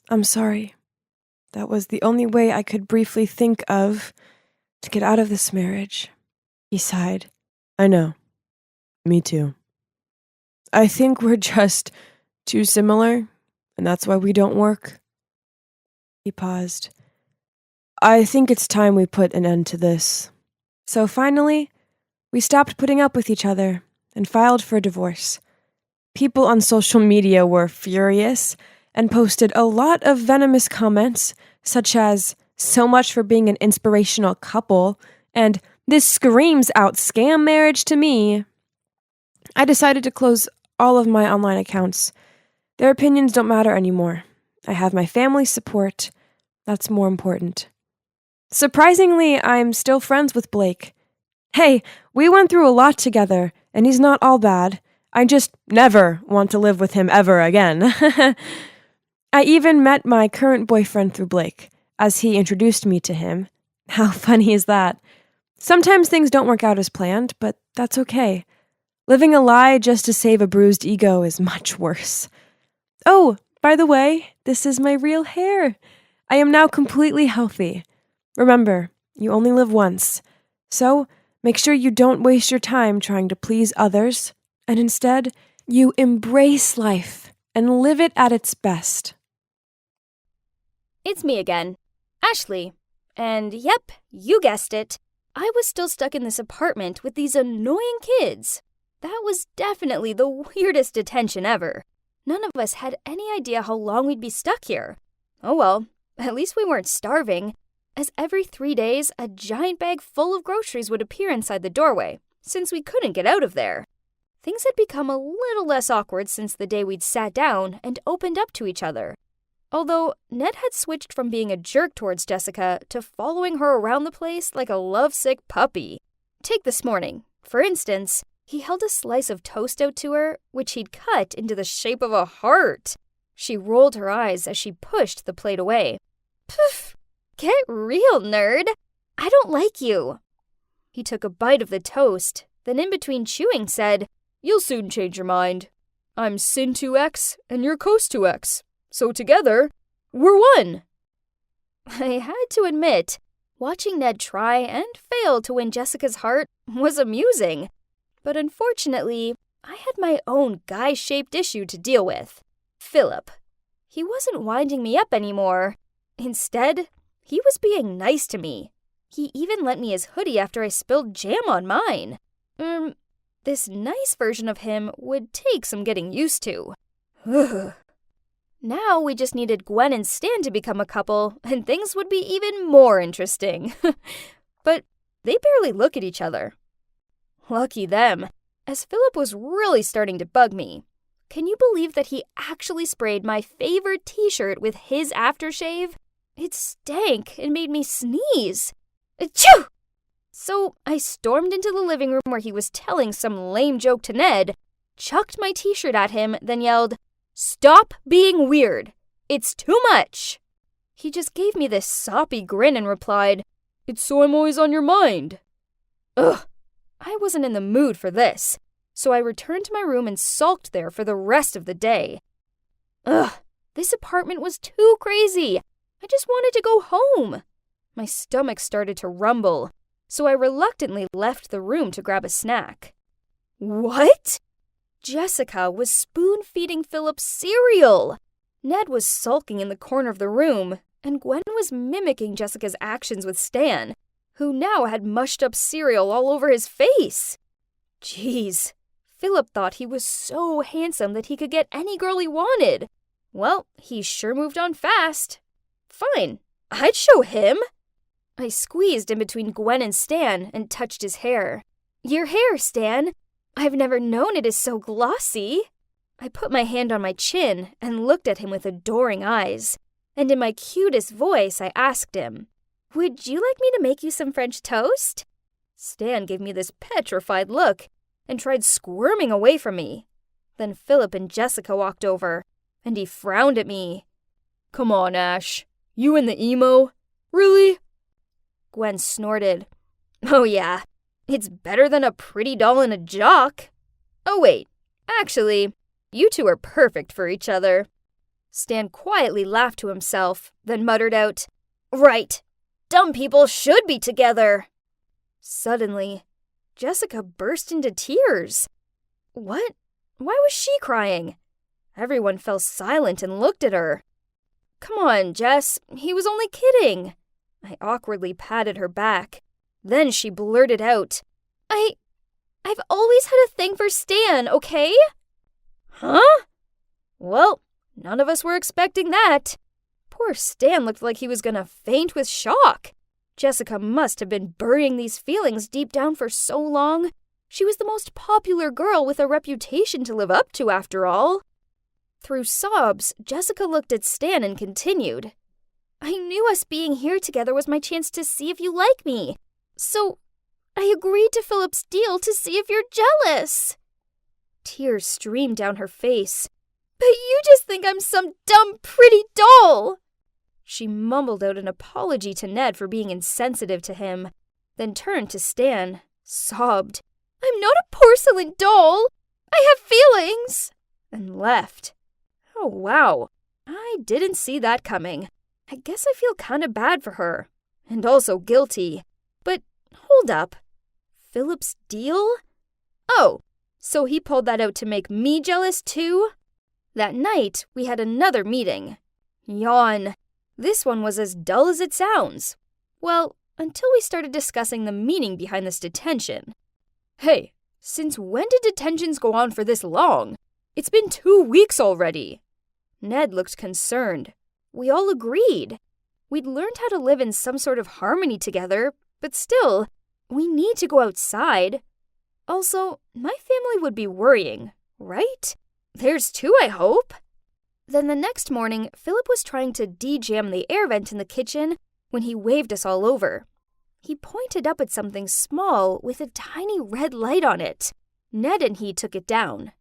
Speaker 5: "I'm sorry. That was the only way I could briefly think of to get out of this marriage." He sighed. "I know. Me too. I think we're just too similar, and that's why we don't work." He paused. "I think it's time we put an end to this." So finally, we stopped putting up with each other and filed for divorce. People on social media were furious and posted a lot of venomous comments, such as, "So much for being an inspirational couple," and "This screams out scam marriage to me." I decided to close all of my online accounts. Their opinions don't matter anymore. I have my family's support. That's more important. Surprisingly, I'm still friends with Blake. Hey, we went through a lot together, and he's not all bad. I just never want to live with him ever again. I even met my current boyfriend through Blake, as he introduced me to him. How funny is that? Sometimes things don't work out as planned, but that's okay. Living a lie just to save a bruised ego is much worse. Oh, by the way, this is my real hair. I am now completely healthy. Remember, you only live once, so make sure you don't waste your time trying to please others, and instead, you embrace life and live it at its best.
Speaker 4: It's me again, Ashley. And yep, you guessed it. I was still stuck in this apartment with these annoying kids. That was definitely the weirdest detention ever. None of us had any idea how long we'd be stuck here. Oh well, at least we weren't starving, as every 3 days, a giant bag full of groceries would appear inside the doorway, since we couldn't get out of there. Things had become a little less awkward since the day we'd sat down and opened up to each other. Although Ned had switched from being a jerk towards Jessica to following her around the place like a lovesick puppy. Take this morning. For instance, he held a slice of toast out to her, which he'd cut into the shape of a heart. She rolled her eyes as she pushed the plate away. Poof! Get real, nerd! I don't like you. He took a bite of the toast, then in between chewing said, "You'll soon change your mind. I'm sin 2x and you're cos 2x. So together, we're one." I had to admit, watching Ned try and fail to win Jessica's heart was amusing. But unfortunately, I had my own guy-shaped issue to deal with. Philip. He wasn't winding me up anymore. Instead, he was being nice to me. He even lent me his hoodie after I spilled jam on mine. This nice version of him would take some getting used to. Ugh. Now we just needed Gwen and Stan to become a couple, and things would be even more interesting. But they barely look at each other. Lucky them, as Philip was really starting to bug me. Can you believe that he actually sprayed my favorite t-shirt with his aftershave? It stank and made me sneeze. Achoo! So I stormed into the living room where he was telling some lame joke to Ned, chucked my t-shirt at him, then yelled, "Stop being weird! It's too much!" He just gave me this soppy grin and replied, "It's so I'm always on your mind." Ugh, I wasn't in the mood for this, so I returned to my room and sulked there for the rest of the day. Ugh, this apartment was too crazy. I just wanted to go home. My stomach started to rumble, so I reluctantly left the room to grab a snack. What? Jessica was spoon-feeding Philip cereal. Ned was sulking in the corner of the room, and Gwen was mimicking Jessica's actions with Stan, who now had mushed up cereal all over his face. Jeez, Philip thought he was so handsome that he could get any girl he wanted. Well, he sure moved on fast. Fine, I'd show him. I squeezed in between Gwen and Stan and touched his hair. Your hair, Stan. I've never known it is so glossy. I put my hand on my chin and looked at him with adoring eyes. And in my cutest voice, I asked him, "Would you like me to make you some French toast?" Stan gave me this petrified look and tried squirming away from me. Then Philip and Jessica walked over, and he frowned at me. "Come on, Ash. You and the emo? Really?" Gwen snorted. "Oh yeah, it's better than a pretty doll and a jock. Oh wait, actually, you two are perfect for each other." Stan quietly laughed to himself, then muttered out, "Right, dumb people should be together." Suddenly, Jessica burst into tears. What? Why was she crying? Everyone fell silent and looked at her. "Come on, Jess, he was only kidding." I awkwardly patted her back. Then she blurted out, I've always had a thing for Stan, okay?" Huh? Well, none of us were expecting that. Poor Stan looked like he was gonna faint with shock. Jessica must have been burying these feelings deep down for so long. She was the most popular girl with a reputation to live up to, after all. Through sobs, Jessica looked at Stan and continued, "I knew us being here together was my chance to see if you like me. So I agreed to Philip's deal to see if you're jealous." Tears streamed down her face. "But you just think I'm some dumb, pretty doll." She mumbled out an apology to Ned for being insensitive to him, then turned to Stan, sobbed, "I'm not a porcelain doll. I have feelings," and left. Oh wow, I didn't see that coming. I guess I feel kind of bad for her, and also guilty. But hold up. Philip's deal? Oh, so he pulled that out to make me jealous too? That night, we had another meeting. Yawn. This one was as dull as it sounds. Well, until we started discussing the meaning behind this detention. Hey, since when did detentions go on for this long? It's been 2 weeks already. Ned looked concerned. We all agreed. We'd learned how to live in some sort of harmony together, but still, we need to go outside. Also, my family would be worrying, right? There's two, I hope. Then the next morning, Philip was trying to de-jam the air vent in the kitchen when he waved us all over. He pointed up at something small with a tiny red light on it. Ned and he took it down.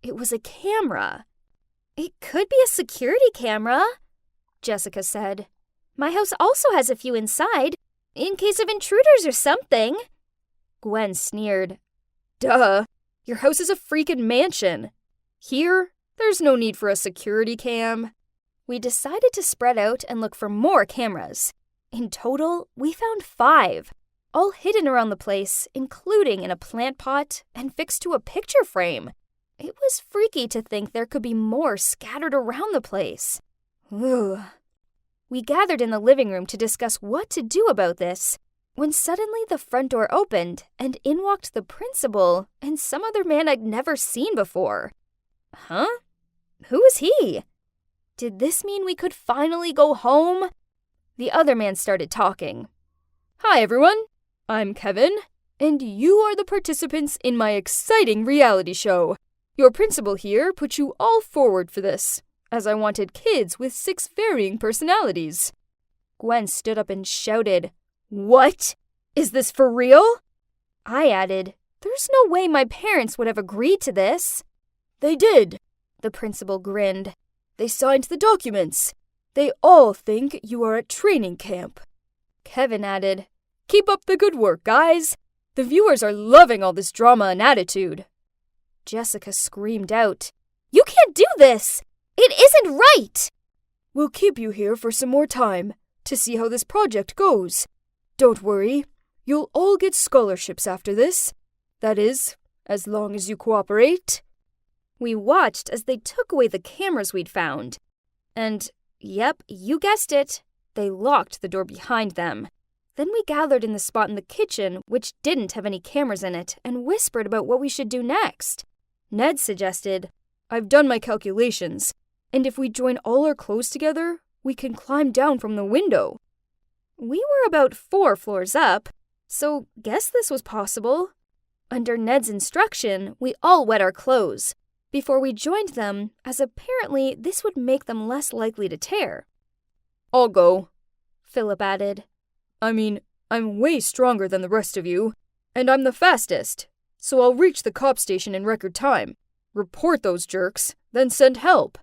Speaker 4: It was a camera. "It could be a security camera," Jessica said. "My house also has a few inside, in case of intruders or something." Gwen sneered. Duh. Your house is a freaking mansion. Here, there's no need for a security cam. We decided to spread out and look for more cameras. In total, we found 5, all hidden around the place, including in a plant pot and fixed to a picture frame. It was freaky to think there could be more scattered around the place. Ugh. We gathered in the living room to discuss what to do about this, when suddenly the front door opened and in walked the principal and some other man I'd never seen before. Huh? Who is he? Did this mean we could finally go home? The other man started talking. Hi, everyone. I'm Kevin, and you are the participants in my exciting reality show. Your principal here put you all forward for this, as I wanted kids with 6 varying personalities. Gwen stood up and shouted, What? Is this for real? I added, There's no way my parents would have agreed to this. They did. The principal grinned. They signed the documents. They all think you are at training camp. Kevin added, Keep up the good work, guys. The viewers are loving all this drama and attitude. Jessica screamed out, You can't do this! It isn't right! We'll keep you here for some more time to see how this project goes. Don't worry, you'll all get scholarships after this. That is, as long as you cooperate. We watched as they took away the cameras we'd found. And, yep, you guessed it, they locked the door behind them. Then we gathered in the spot in the kitchen, which didn't have any cameras in it, and whispered about what we should do next. Ned suggested, I've done my calculations, and if we join all our clothes together, we can climb down from the window. We were about 4 floors up, so guess this was possible. Under Ned's instruction, we all wet our clothes before we joined them, as apparently this would make them less likely to tear. I'll go, Philip added. I mean, I'm way stronger than the rest of you, and I'm the fastest, so I'll reach the cop station in record time, report those jerks, then send help.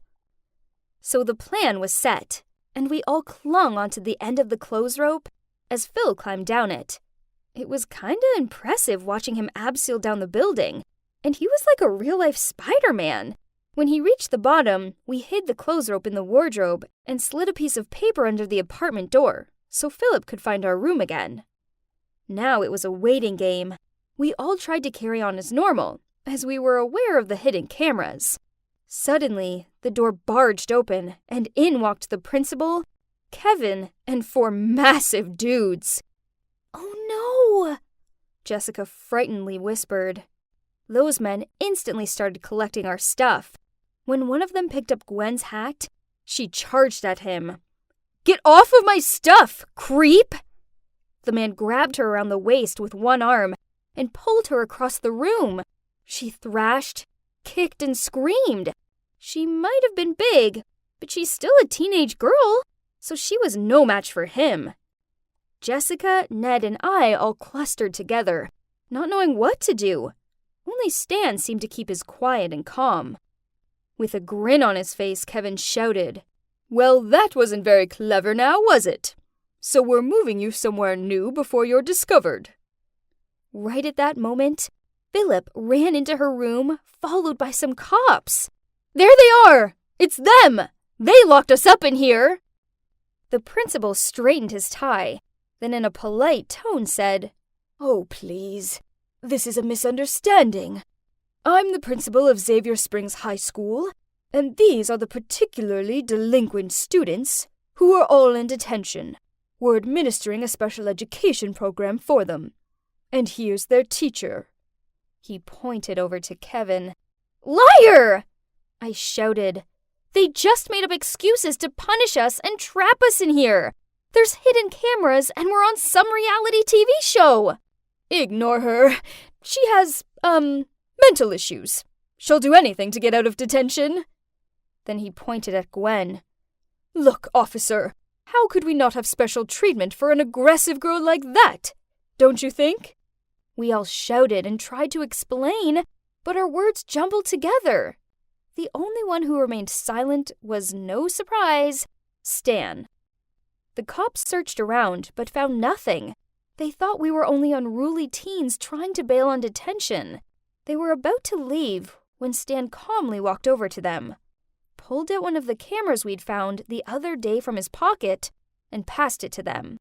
Speaker 4: So the plan was set, and we all clung onto the end of the clothes rope as Phil climbed down it. It was kinda impressive watching him abseil down the building, and he was like a real-life Spider-Man. When he reached the bottom, we hid the clothes rope in the wardrobe and slid a piece of paper under the apartment door, so Philip could find our room again. Now it was a waiting game. We all tried to carry on as normal, as we were aware of the hidden cameras. Suddenly, the door barged open, and in walked the principal, Kevin, and 4 massive dudes. Oh no! Jessica frightenedly whispered. Those men instantly started collecting our stuff. When one of them picked up Gwen's hat, she charged at him. Get off of my stuff, creep! The man grabbed her around the waist with one arm and pulled her across the room. She thrashed, kicked, and screamed. She might have been big, but she's still a teenage girl, so she was no match for him. Jessica, Ned, and I all clustered together, not knowing what to do. Only Stan seemed to keep his quiet and calm. With a grin on his face, Kevin shouted, Well, that wasn't very clever now, was it? So we're moving you somewhere new before you're discovered. Right at that moment, Philip ran into her room, followed by some cops. There they are! It's them! They locked us up in here! The principal straightened his tie, then in a polite tone said, Oh, please. This is a misunderstanding. I'm the principal of Xavier Springs High School, and these are the particularly delinquent students who are all in detention. We're administering a special education program for them. And here's their teacher. He pointed over to Kevin. Liar! I shouted. They just made up excuses to punish us and trap us in here. There's hidden cameras and we're on some reality TV show. Ignore her. She has, mental issues. She'll do anything to get out of detention. Then he pointed at Gwen. Look, officer, how could we not have special treatment for an aggressive girl like that? Don't you think? We all shouted and tried to explain, but our words jumbled together. The only one who remained silent was, no surprise, Stan. The cops searched around, but found nothing. They thought we were only unruly teens trying to bail on detention. They were about to leave when Stan calmly walked over to them, pulled out one of the cameras we'd found the other day from his pocket, and passed it to them.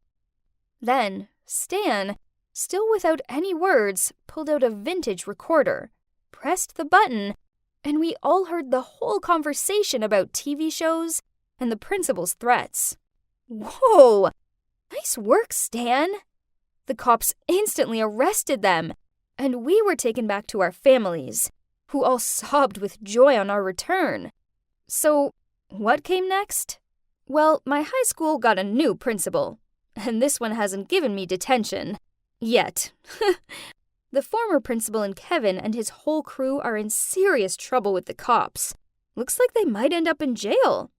Speaker 4: Then, Stan, still without any words, pulled out a vintage recorder, pressed the button, and we all heard the whole conversation about TV shows and the principal's threats. Whoa! Nice work, Stan! The cops instantly arrested them, and we were taken back to our families, who all sobbed with joy on our return. So, what came next? Well, my high school got a new principal, and this one hasn't given me detention. Yet. The former principal and Kevin and his whole crew are in serious trouble with the cops. Looks like they might end up in jail.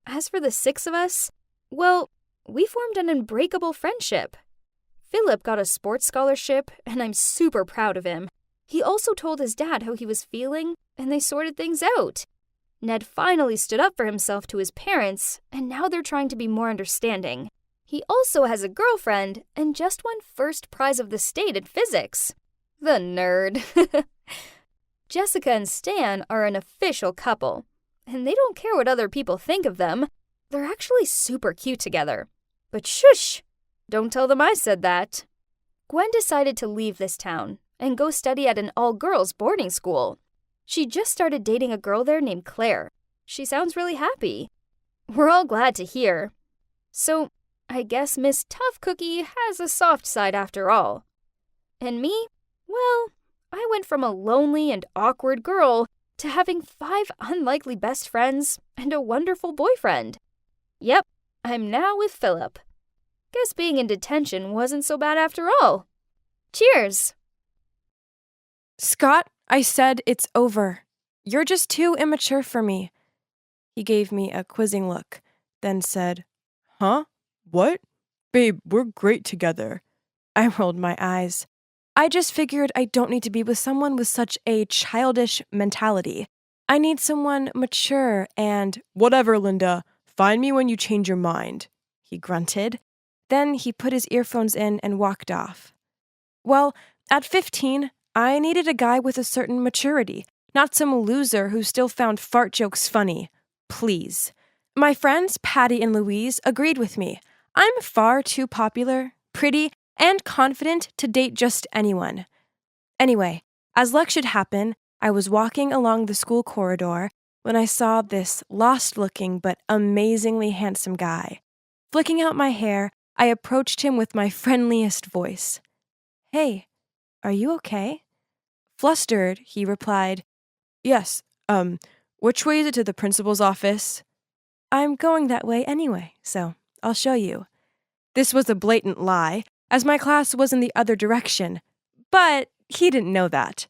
Speaker 4: As for the 6 of us, well, we formed an unbreakable friendship. Philip got a sports scholarship, and I'm super proud of him. He also told his dad how he was feeling, and they sorted things out. Ned finally stood up for himself to his parents, and now they're trying to be more understanding. He also has a girlfriend and just won first prize of the state at physics. The nerd. Jessica and Stan are an official couple, and they don't care what other people think of them. They're actually super cute together. But shush! Don't tell them I said that. Gwen decided to leave this town and go study at an all-girls boarding school. She just started dating a girl there named Claire. She sounds really happy. We're all glad to hear. So, I guess Miss Tough Cookie has a soft side after all. And me? Well, I went from a lonely and awkward girl to having 5 unlikely best friends and a wonderful boyfriend. Yep, I'm now with Philip. Guess being in detention wasn't so bad after all. Cheers!
Speaker 5: Scott, I said it's over. You're just too immature for me. He gave me a quizzing look, then said, Huh? What? Babe, we're great together. I rolled my eyes. I just figured I don't need to be with someone with such a childish mentality. I need someone mature and... Whatever, Linda. Find me when you change your mind, he grunted. Then he put his earphones in and walked off. Well, at 15, I needed a guy with a certain maturity, not some loser who still found fart jokes funny. Please. My friends, Patty and Louise, agreed with me. I'm far too popular, pretty, and confident to date just anyone. Anyway, as luck should happen, I was walking along the school corridor when I saw this lost-looking but amazingly handsome guy. Flicking out my hair, I approached him with my friendliest voice. Hey, are you okay? Flustered, he replied, Yes, which way is it to the principal's office? I'm going that way anyway, so I'll show you. This was a blatant lie, as my class was in the other direction, but he didn't know that.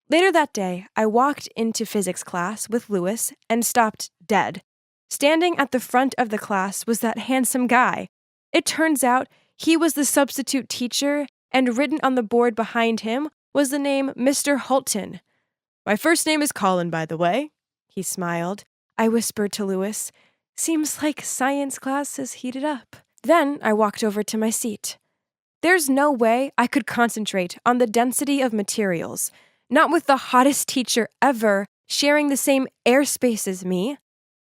Speaker 5: Later that day, I walked into physics class with Lewis and stopped dead. Standing at the front of the class was that handsome guy. It turns out he was the substitute teacher, and written on the board behind him was the name Mr. Hulton. My first name is Colin, by the way, he smiled. I whispered to Lewis, Seems like science class has heated up. Then I walked over to my seat. There's no way I could concentrate on the density of materials, not with the hottest teacher ever sharing the same airspace as me.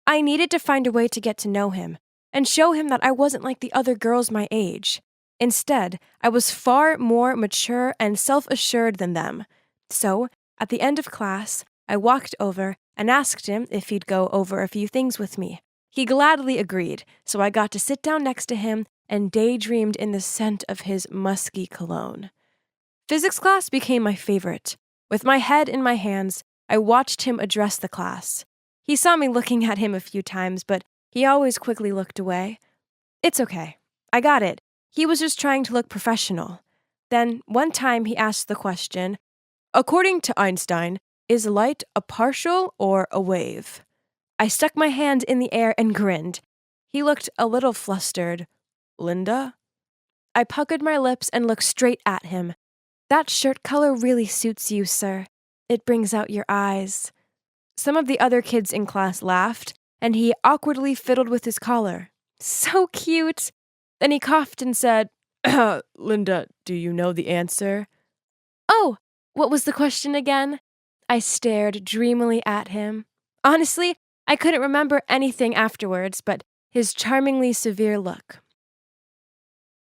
Speaker 5: I needed to find a way to get to know him and show him that I wasn't like the other girls my age. Instead, I was far more mature and self-assured than them. So, at the end of class, I walked over and asked him if he'd go over a few things with me. He gladly agreed, so I got to sit down next to him and daydreamed in the scent of his musky cologne. Physics class became my favorite. With my head in my hands, I watched him address the class. He saw me looking at him a few times, but he always quickly looked away. It's okay. I got it. He was just trying to look professional. Then, one time he asked the question, According to Einstein, is light a partial or a wave? I stuck my hand in the air and grinned. He looked a little flustered. Linda? I puckered my lips and looked straight at him. That shirt color really suits you, sir. It brings out your eyes. Some of the other kids in class laughed, and he awkwardly fiddled with his collar. So cute! Then he coughed and said, Linda, do you know the answer? Oh, what was the question again? I stared dreamily at him. Honestly, I couldn't remember anything afterwards but his charmingly severe look.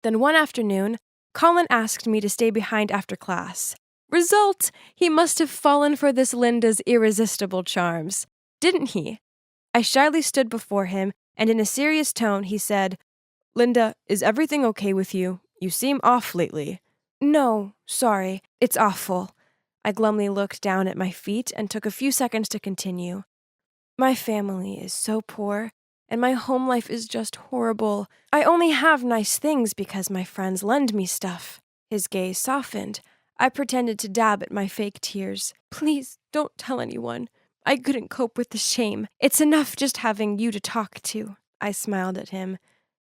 Speaker 5: Then one afternoon, Colin asked me to stay behind after class. Result, he must have fallen for this Linda's irresistible charms. Didn't he? I shyly stood before him, and in a serious tone he said, Linda, is everything okay with you? You seem off lately. No, sorry, it's awful. I glumly looked down at my feet and took a few seconds to continue. My family is so poor, and my home life is just horrible. I only have nice things because my friends lend me stuff. His gaze softened. I pretended to dab at my fake tears. Please, don't tell anyone. I couldn't cope with the shame. It's enough just having you to talk to. I smiled at him.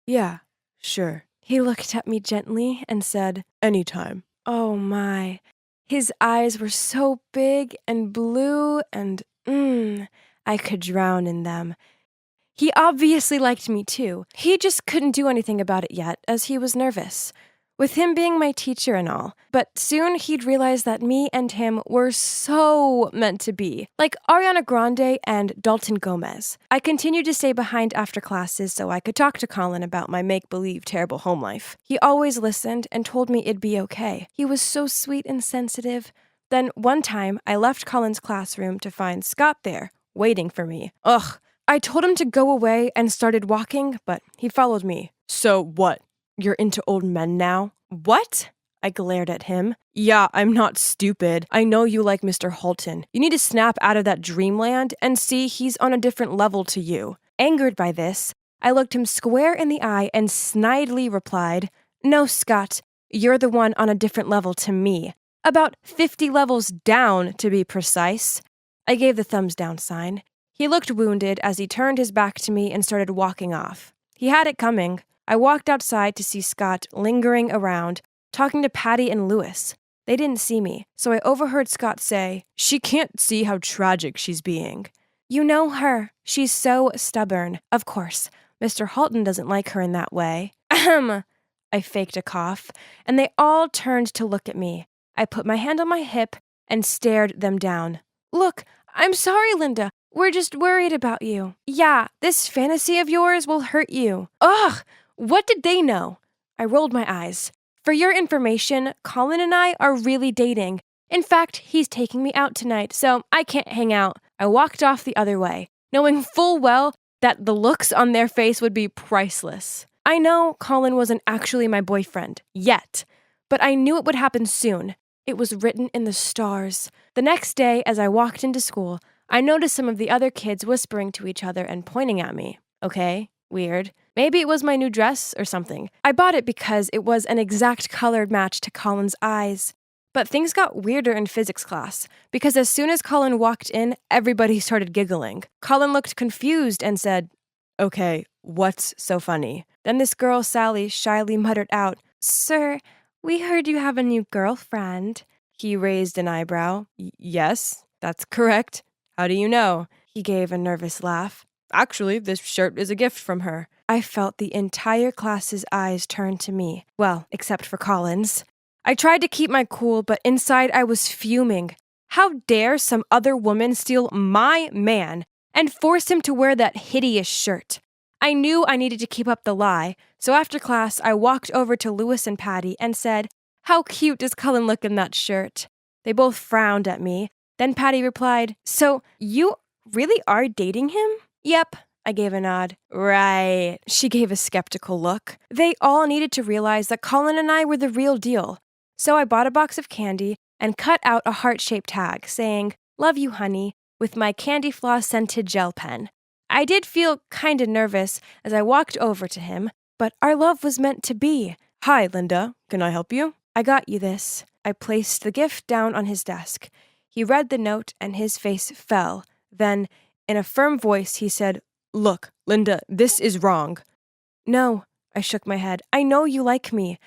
Speaker 5: Yeah, sure. He looked at me gently and said, Anytime. Oh my. His eyes were so big and blue and, I could drown in them. He obviously liked me too. He just couldn't do anything about it yet, as he was nervous. With him being my teacher and all. But soon he'd realize that me and him were so meant to be. Like Ariana Grande and Dalton Gomez. I continued to stay behind after classes so I could talk to Colin about my make-believe terrible home life. He always listened and told me it'd be okay. He was so sweet and sensitive. Then one time, I left Colin's classroom to find Scott there, waiting for me. Ugh. I told him to go away and started walking, but he followed me. So what? You're into old men now? What? I glared at him. Yeah, I'm not stupid. I know you like Mr. Holton. You need to snap out of that dreamland and see he's on a different level to you. Angered by this, I looked him square in the eye and snidely replied, No, Scott, you're the one on a different level to me. About 50 levels down, to be precise. I gave the thumbs down sign. He looked wounded as he turned his back to me and started walking off. He had it coming. I walked outside to see Scott lingering around, talking to Patty and Lewis. They didn't see me, so I overheard Scott say, She can't see how tragic she's being. You know her. She's so stubborn. Of course, Mr. Halton doesn't like her in that way. Ahem. I faked a cough, and they all turned to look at me. I put my hand on my hip and stared them down. Look, I'm sorry, Linda. We're just worried about you. Yeah, this fantasy of yours will hurt you. Ugh! What did they know? I rolled my eyes. For your information, Colin and I are really dating. In fact, he's taking me out tonight, so I can't hang out. I walked off the other way, knowing full well that the looks on their face would be priceless. I know Colin wasn't actually my boyfriend, yet, but I knew it would happen soon. It was written in the stars. The next day, as I walked into school, I noticed some of the other kids whispering to each other and pointing at me. Okay, weird. Maybe it was my new dress or something. I bought it because it was an exact colored match to Colin's eyes. But things got weirder in physics class, because as soon as Colin walked in, everybody started giggling. Colin looked confused and said, Okay, what's so funny? Then this girl, Sally, shyly muttered out, Sir, we heard you have a new girlfriend. He raised an eyebrow. Yes, that's correct. How do you know? He gave a nervous laugh. Actually, this shirt is a gift from her. I felt the entire class's eyes turn to me. Well, except for Colin's. I tried to keep my cool, but inside I was fuming. How dare some other woman steal my man and force him to wear that hideous shirt? I knew I needed to keep up the lie, so after class I walked over to Lewis and Patty and said, How cute does Colin look in that shirt? They both frowned at me. Then Patty replied, So, you really are dating him? Yep, I gave a nod. Right. She gave a skeptical look. They all needed to realize that Colin and I were the real deal. So I bought a box of candy and cut out a heart-shaped tag saying, Love you, honey, with my candy floss scented gel pen. I did feel kinda nervous as I walked over to him, but our love was meant to be. Hi, Linda. Can I help you? I got you this. I placed the gift down on his desk. He read the note and his face fell. Then, in a firm voice, he said, Look, Linda, this is wrong. No, I shook my head. I know you like me.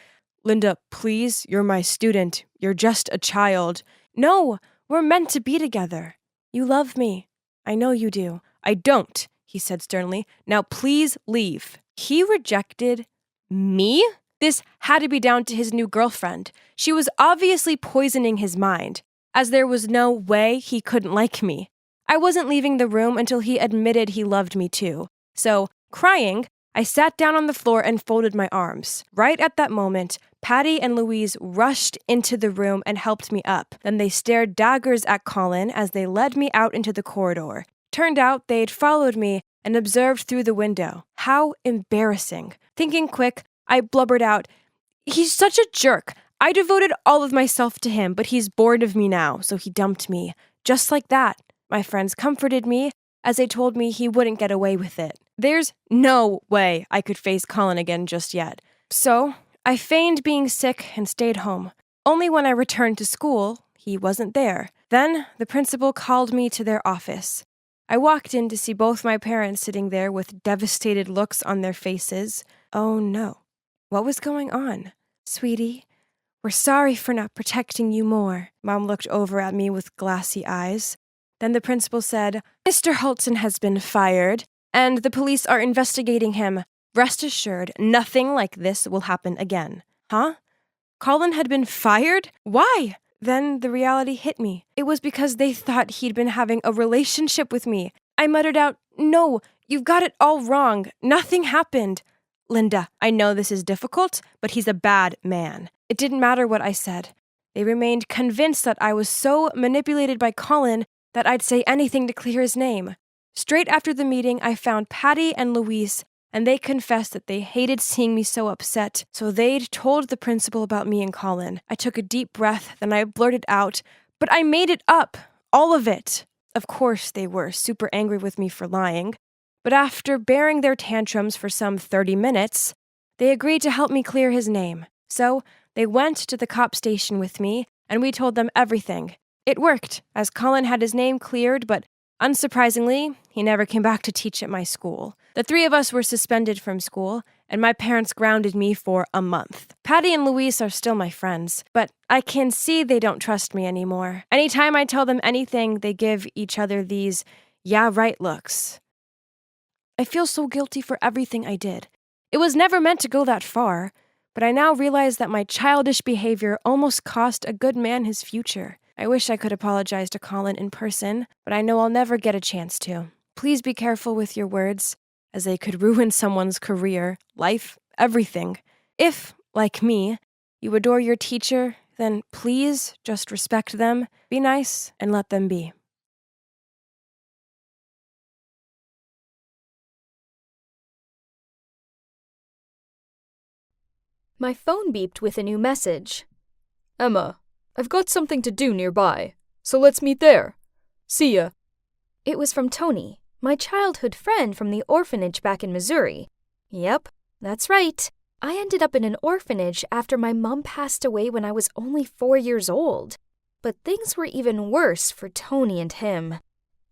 Speaker 5: Linda, please, you're my student. You're just a child. No, we're meant to be together. You love me. I know you do. I don't, he said sternly. Now please leave. He rejected me? This had to be down to his new girlfriend. She was obviously poisoning his mind, as there was no way he couldn't like me. I wasn't leaving the room until he admitted he loved me too. So, crying, I sat down on the floor and folded my arms. Right at that moment, Patty and Louise rushed into the room and helped me up. Then they stared daggers at Colin as they led me out into the corridor. Turned out they'd followed me and observed through the window. How embarrassing. Thinking quick, I blubbered out, "He's such a jerk. I devoted all of myself to him, but he's bored of me now, so he dumped me." Just like that. My friends comforted me as they told me he wouldn't get away with it. There's no way I could face Colin again just yet. So, I feigned being sick and stayed home. Only when I returned to school, he wasn't there. Then, the principal called me to their office. I walked in to see both my parents sitting there with devastated looks on their faces. Oh no. What was going on? "Sweetie, we're sorry for not protecting you more." Mom looked over at me with glassy eyes. Then the principal said, "Mr. Hulton has been fired, and the police are investigating him. Rest assured, nothing like this will happen again." Huh? Colin had been fired? Why? Then the reality hit me. It was because they thought he'd been having a relationship with me. I muttered out, "No, you've got it all wrong. Nothing happened." "Linda, I know this is difficult, but he's a bad man." It didn't matter what I said. They remained convinced that I was so manipulated by Colin that I'd say anything to clear his name. Straight after the meeting, I found Patty and Louise, and they confessed that they hated seeing me so upset, so they'd told the principal about me and Colin. I took a deep breath, then I blurted out, "But I made it up! All of it!" Of course, they were super angry with me for lying, but after bearing their tantrums for some 30 minutes, they agreed to help me clear his name. So, they went to the cop station with me, and we told them everything. It worked, as Colin had his name cleared, but unsurprisingly, he never came back to teach at my school. The three of us were suspended from school, and my parents grounded me for a month. Patty and Louise are still my friends, but I can see they don't trust me anymore. Anytime I tell them anything, they give each other these, "yeah, right" looks. I feel so guilty for everything I did. It was never meant to go that far, but I now realize that my childish behavior almost cost a good man his future. I wish I could apologize to Colin in person, but I know I'll never get a chance to. Please be careful with your words, as they could ruin someone's career, life, everything. If, like me, you adore your teacher, then please just respect them, be nice, and let them be.
Speaker 4: My phone beeped with a new message.
Speaker 3: "Emma, I've got something to do nearby, so let's meet there. See ya."
Speaker 4: It was from Tony, my childhood friend from the orphanage back in Missouri. Yep, that's right. I ended up in an orphanage after my mom passed away when I was only 4 years old. But things were even worse for Tony and him.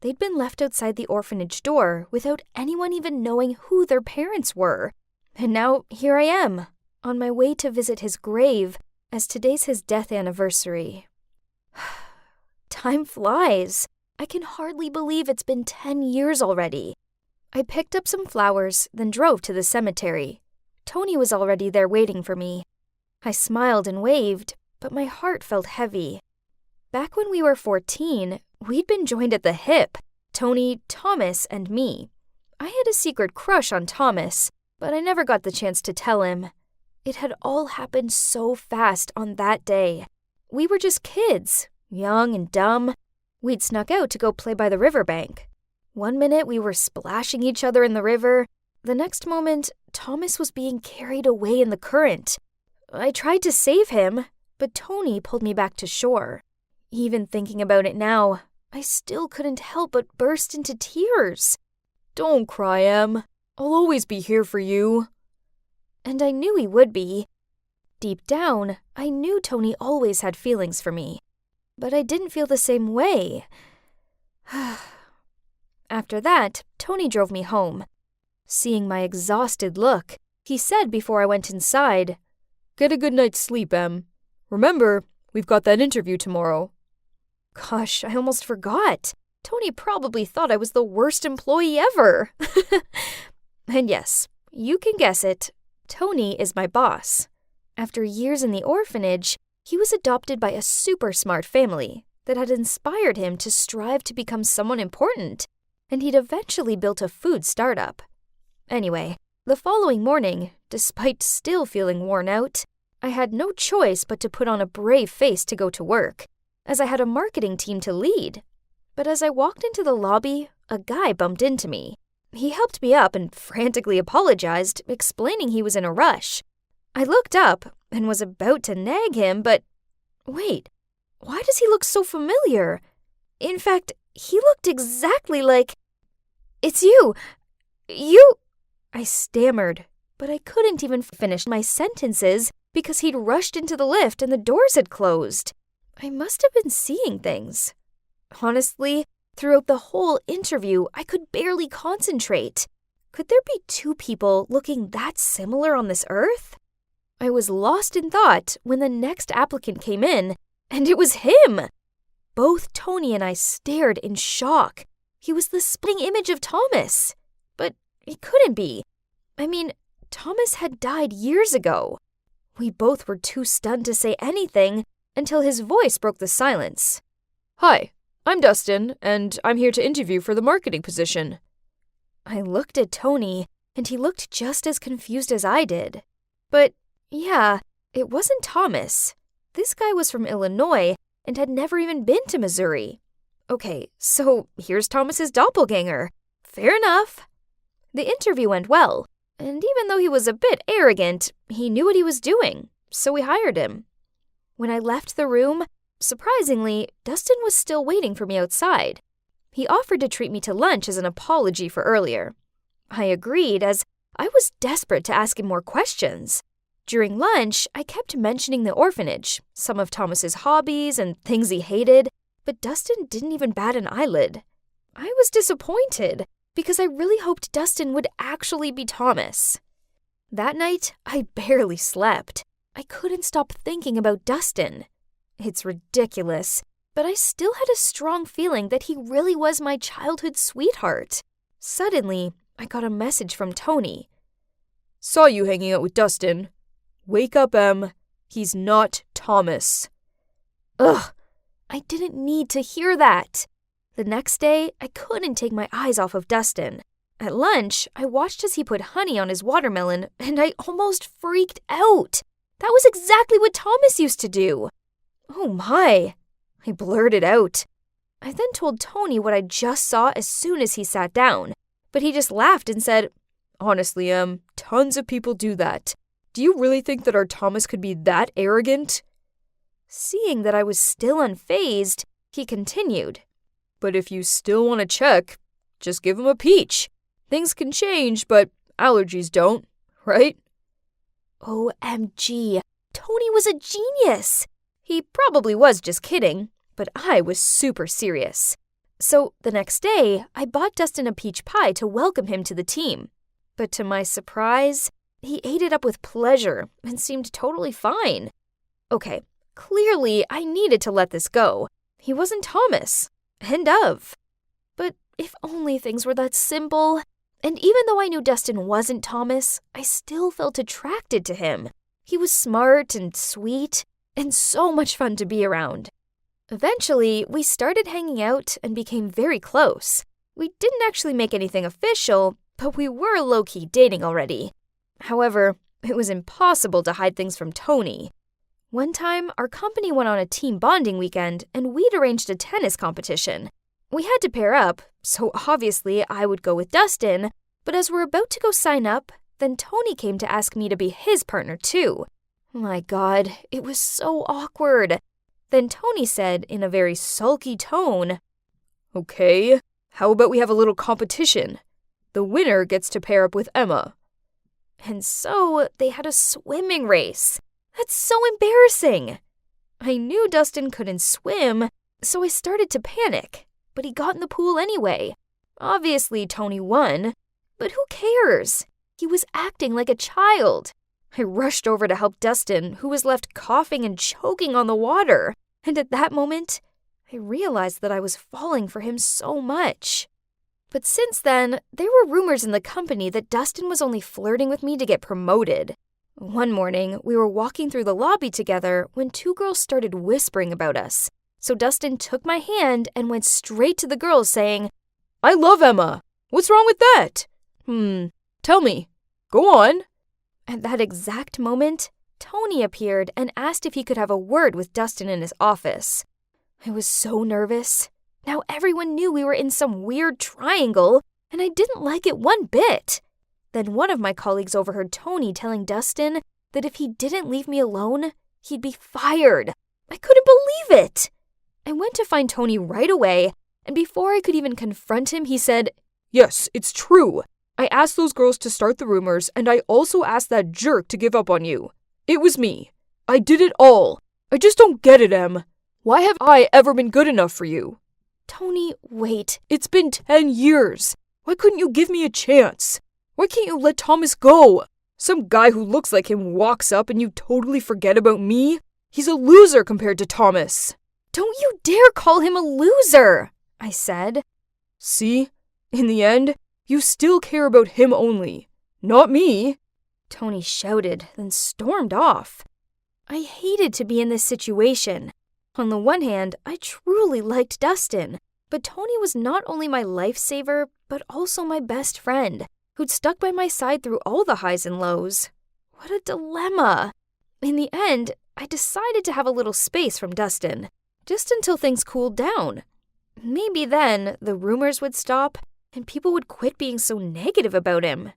Speaker 4: They'd been left outside the orphanage door without anyone even knowing who their parents were. And now here I am, on my way to visit his grave, as today's his death anniversary. Time flies. I can hardly believe it's been 10 years already. I picked up some flowers, then drove to the cemetery. Tony was already there waiting for me. I smiled and waved, but my heart felt heavy. Back when we were 14, we'd been joined at the hip, Tony, Thomas, and me. I had a secret crush on Thomas, but I never got the chance to tell him. It had all happened so fast on that day. We were just kids, young and dumb. We'd snuck out to go play by the riverbank. One minute we were splashing each other in the river. The next moment, Thomas was being carried away in the current. I tried to save him, but Tony pulled me back to shore. Even thinking about it now, I still couldn't help but burst into tears.
Speaker 3: "Don't cry, Em. I'll always be here for you."
Speaker 4: And I knew he would be. Deep down, I knew Tony always had feelings for me. But I didn't feel the same way. After that, Tony drove me home. Seeing my exhausted look, he said before I went inside,
Speaker 3: "Get a good night's sleep, Em. Remember, we've got that interview tomorrow."
Speaker 4: Gosh, I almost forgot. Tony probably thought I was the worst employee ever. And yes, you can guess it. Tony is my boss. After years in the orphanage, he was adopted by a super smart family that had inspired him to strive to become someone important, and he'd eventually built a food startup. Anyway, the following morning, despite still feeling worn out, I had no choice but to put on a brave face to go to work, as I had a marketing team to lead. But as I walked into the lobby, a guy bumped into me. He helped me up and frantically apologized, explaining he was in a rush. I looked up and was about to nag him, but wait, why does he look so familiar? In fact, he looked exactly like... It's you! You... I stammered, but I couldn't even finish my sentences because he'd rushed into the lift and the doors had closed. I must have been seeing things. Honestly, throughout the whole interview, I could barely concentrate. Could there be two people looking that similar on this earth? I was lost in thought when the next applicant came in, and it was him! Both Tony and I stared in shock. He was the spitting image of Thomas. But he couldn't be. I mean, Thomas had died years ago. We both were too stunned to say anything until his voice broke the silence.
Speaker 3: Hi, I'm Dustin, and I'm here to interview for the marketing position.
Speaker 4: I looked at Tony, and he looked just as confused as I did. But, yeah, it wasn't Thomas. This guy was from Illinois and had never even been to Missouri. Okay, so here's Thomas's doppelganger. Fair enough. The interview went well, and even though he was a bit arrogant, he knew what he was doing, so we hired him. When I left the room, surprisingly, Dustin was still waiting for me outside. He offered to treat me to lunch as an apology for earlier. I agreed, as I was desperate to ask him more questions. During lunch, I kept mentioning the orphanage, some of Thomas's hobbies and things he hated, but Dustin didn't even bat an eyelid. I was disappointed, because I really hoped Dustin would actually be Thomas. That night, I barely slept. I couldn't stop thinking about Dustin. It's ridiculous, but I still had a strong feeling that he really was my childhood sweetheart. Suddenly, I got a message from Tony.
Speaker 3: Saw you hanging out with Dustin. Wake up, Em. He's not Thomas.
Speaker 4: Ugh, I didn't need to hear that. The next day, I couldn't take my eyes off of Dustin. At lunch, I watched as he put honey on his watermelon, and I almost freaked out. That was exactly what Thomas used to do. Oh my, I blurted out. I then told Tony what I just saw as soon as he sat down, but he just laughed and said,
Speaker 3: Honestly, tons of people do that. Do you really think that our Thomas could be that arrogant?
Speaker 4: Seeing that I was still unfazed, he continued.
Speaker 3: But if you still want to check, just give him a peach. Things can change, but allergies don't, right?
Speaker 4: OMG, Tony was a genius. He probably was just kidding, but I was super serious. So the next day, I bought Dustin a peach pie to welcome him to the team. But to my surprise, he ate it up with pleasure and seemed totally fine. Okay, clearly I needed to let this go. He wasn't Thomas. End of. But if only things were that simple. And even though I knew Dustin wasn't Thomas, I still felt attracted to him. He was smart and sweet, and so much fun to be around. Eventually, we started hanging out and became very close. We didn't actually make anything official, but we were low-key dating already. However, it was impossible to hide things from Tony. One time, our company went on a team bonding weekend, and we'd arranged a tennis competition. We had to pair up, so obviously I would go with Dustin, but as we're about to go sign up, then Tony came to ask me to be his partner too. My God, it was so awkward. Then Tony said in a very sulky tone,
Speaker 3: Okay, how about we have a little competition? The winner gets to pair up with Emma.
Speaker 4: And so they had a swimming race. That's so embarrassing. I knew Dustin couldn't swim, so I started to panic, but he got in the pool anyway. Obviously, Tony won, but who cares? He was acting like a child. I rushed over to help Dustin, who was left coughing and choking on the water, and at that moment, I realized that I was falling for him so much. But since then, there were rumors in the company that Dustin was only flirting with me to get promoted. One morning, we were walking through the lobby together when two girls started whispering about us. So Dustin took my hand and went straight to the girls saying, "I love Emma. What's wrong with that?" Tell me. Go on." At that exact moment, Tony appeared and asked if he could have a word with Dustin in his office. I was so nervous. Now everyone knew we were in some weird triangle, and I didn't like it one bit. Then one of my colleagues overheard Tony telling Dustin that if he didn't leave me alone, he'd be fired. I couldn't believe it. I went to find Tony right away, and before I could even confront him, he said, "Yes, it's true. I asked those girls to start the rumors, and I also asked that jerk to give up on you. It was me. I did it all. I just don't get it, Em. Why have I ever been good enough for you?" "Tony, wait. It's been 10 years. Why couldn't you give me a chance? Why can't you let Thomas go? Some guy who looks like him walks up and you totally forget about me? He's a loser compared to Thomas." "Don't you dare call him a loser," I said. "See? In the end, you still care about him only, not me." Tony shouted, then stormed off. I hated to be in this situation. On the one hand, I truly liked Dustin, but Tony was not only my lifesaver, but also my best friend, who'd stuck by my side through all the highs and lows. What a dilemma. In the end, I decided to have a little space from Dustin, just until things cooled down. Maybe then the rumors would stop and people would quit being so negative about him.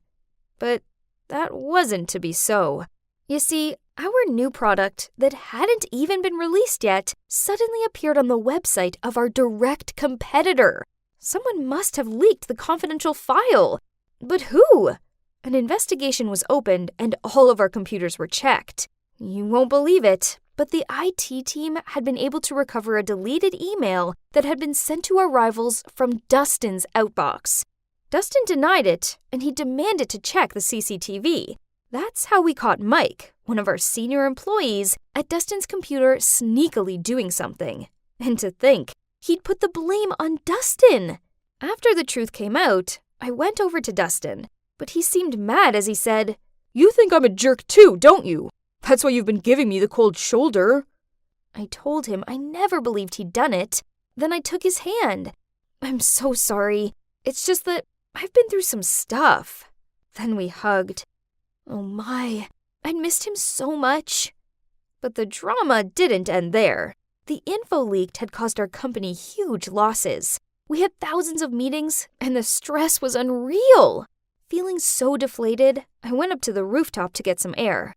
Speaker 4: But that wasn't to be so. You see, our new product that hadn't even been released yet suddenly appeared on the website of our direct competitor. Someone must have leaked the confidential file. But who? An investigation was opened and all of our computers were checked. You won't believe it, but the IT team had been able to recover a deleted email that had been sent to our rivals from Dustin's outbox. Dustin denied it, and he demanded to check the CCTV. That's how we caught Mike, one of our senior employees, at Dustin's computer sneakily doing something. And to think, he'd put the blame on Dustin. After the truth came out, I went over to Dustin, but he seemed mad as he said, "You think I'm a jerk too, don't you? That's why you've been giving me the cold shoulder." I told him I never believed he'd done it. Then I took his hand. "I'm so sorry. It's just that I've been through some stuff." Then we hugged. Oh my, I'd missed him so much. But the drama didn't end there. The info leaked had caused our company huge losses. We had thousands of meetings, and the stress was unreal. Feeling so deflated, I went up to the rooftop to get some air.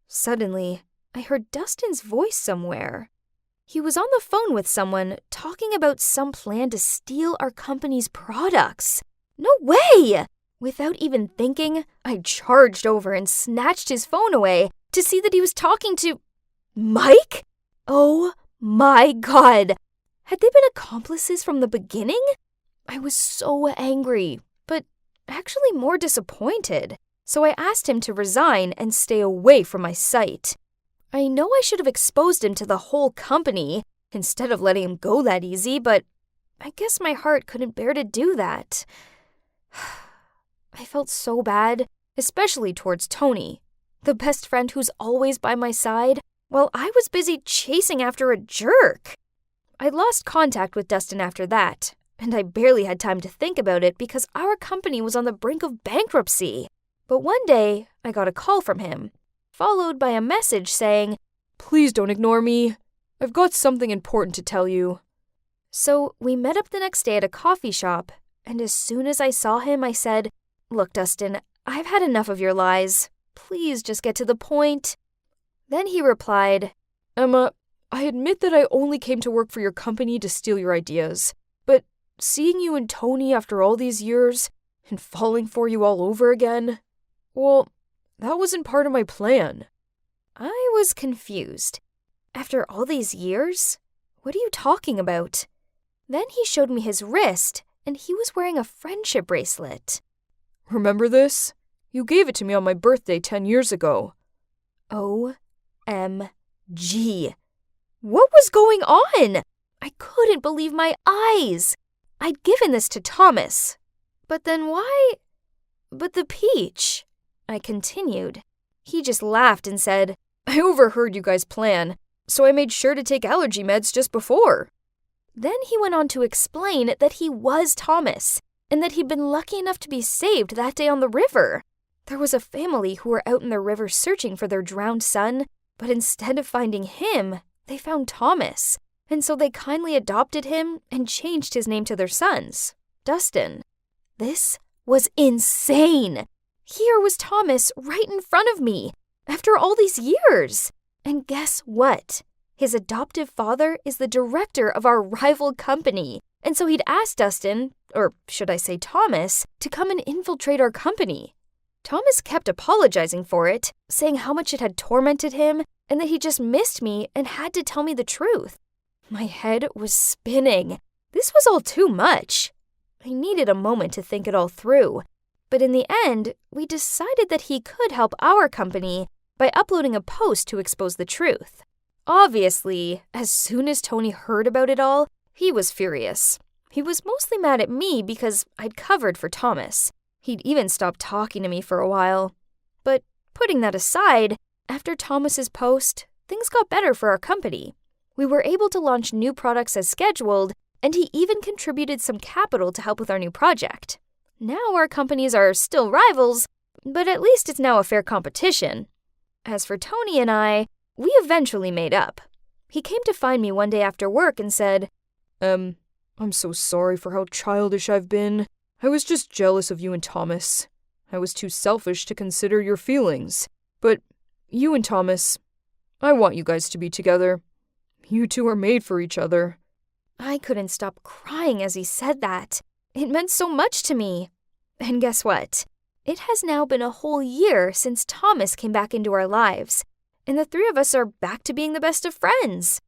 Speaker 4: Suddenly, I heard Dustin's voice somewhere. He was on the phone with someone talking about some plan to steal our company's products. No way! Without even thinking, I charged over and snatched his phone away to see that he was talking to Mike? Oh my God! Had they been accomplices from the beginning? I was so angry, but actually more disappointed. So I asked him to resign and stay away from my sight. I know I should have exposed him to the whole company instead of letting him go that easy, but I guess my heart couldn't bear to do that. I felt so bad, especially towards Tony, the best friend who's always by my side, while I was busy chasing after a jerk. I lost contact with Dustin after that, and I barely had time to think about it because our company was on the brink of bankruptcy. But one day, I got a call from him, followed by a message saying, "Please don't ignore me. I've got something important to tell you." So we met up the next day at a coffee shop, and as soon as I saw him, I said, "Look, Dustin, I've had enough of your lies. Please just get to the point." Then he replied, "Emma, I admit that I only came to work for your company to steal your ideas. But seeing you and Tony after all these years, and falling for you all over again, well, that wasn't part of my plan." I was confused. After all these years? What are you talking about? Then he showed me his wrist, and he was wearing a friendship bracelet. "Remember this? You gave it to me on my birthday 10 years ago." OMG. What was going on? I couldn't believe my eyes. I'd given this to Thomas. But then why? But the peach, I continued. He just laughed and said, "I overheard you guys' plan, so I made sure to take allergy meds just before." Then he went on to explain that he was Thomas, and that he'd been lucky enough to be saved that day on the river. There was a family who were out in the river searching for their drowned son, but instead of finding him, they found Thomas, and so they kindly adopted him and changed his name to their son's, Dustin. This was insane. Here was Thomas right in front of me, after all these years. And guess what? His adoptive father is the director of our rival company, and so he'd asked Dustin, or should I say Thomas, to come and infiltrate our company. Thomas kept apologizing for it, saying how much it had tormented him, and that he just missed me and had to tell me the truth. My head was spinning. This was all too much. I needed a moment to think it all through. But in the end, we decided that he could help our company by uploading a post to expose the truth. Obviously, as soon as Tony heard about it all, he was furious. He was mostly mad at me because I'd covered for Thomas. He'd even stopped talking to me for a while. But putting that aside, after Thomas's post, things got better for our company. We were able to launch new products as scheduled, and he even contributed some capital to help with our new project. Now our companies are still rivals, but at least it's now a fair competition. As for Tony and I, we eventually made up. He came to find me one day after work and said, I'm so sorry for how childish I've been. I was just jealous of you and Thomas. I was too selfish to consider your feelings. But you and Thomas, I want you guys to be together. You two are made for each other." I couldn't stop crying as he said that. It meant so much to me. And guess what? It has now been a whole year since Thomas came back into our lives, and the three of us are back to being the best of friends.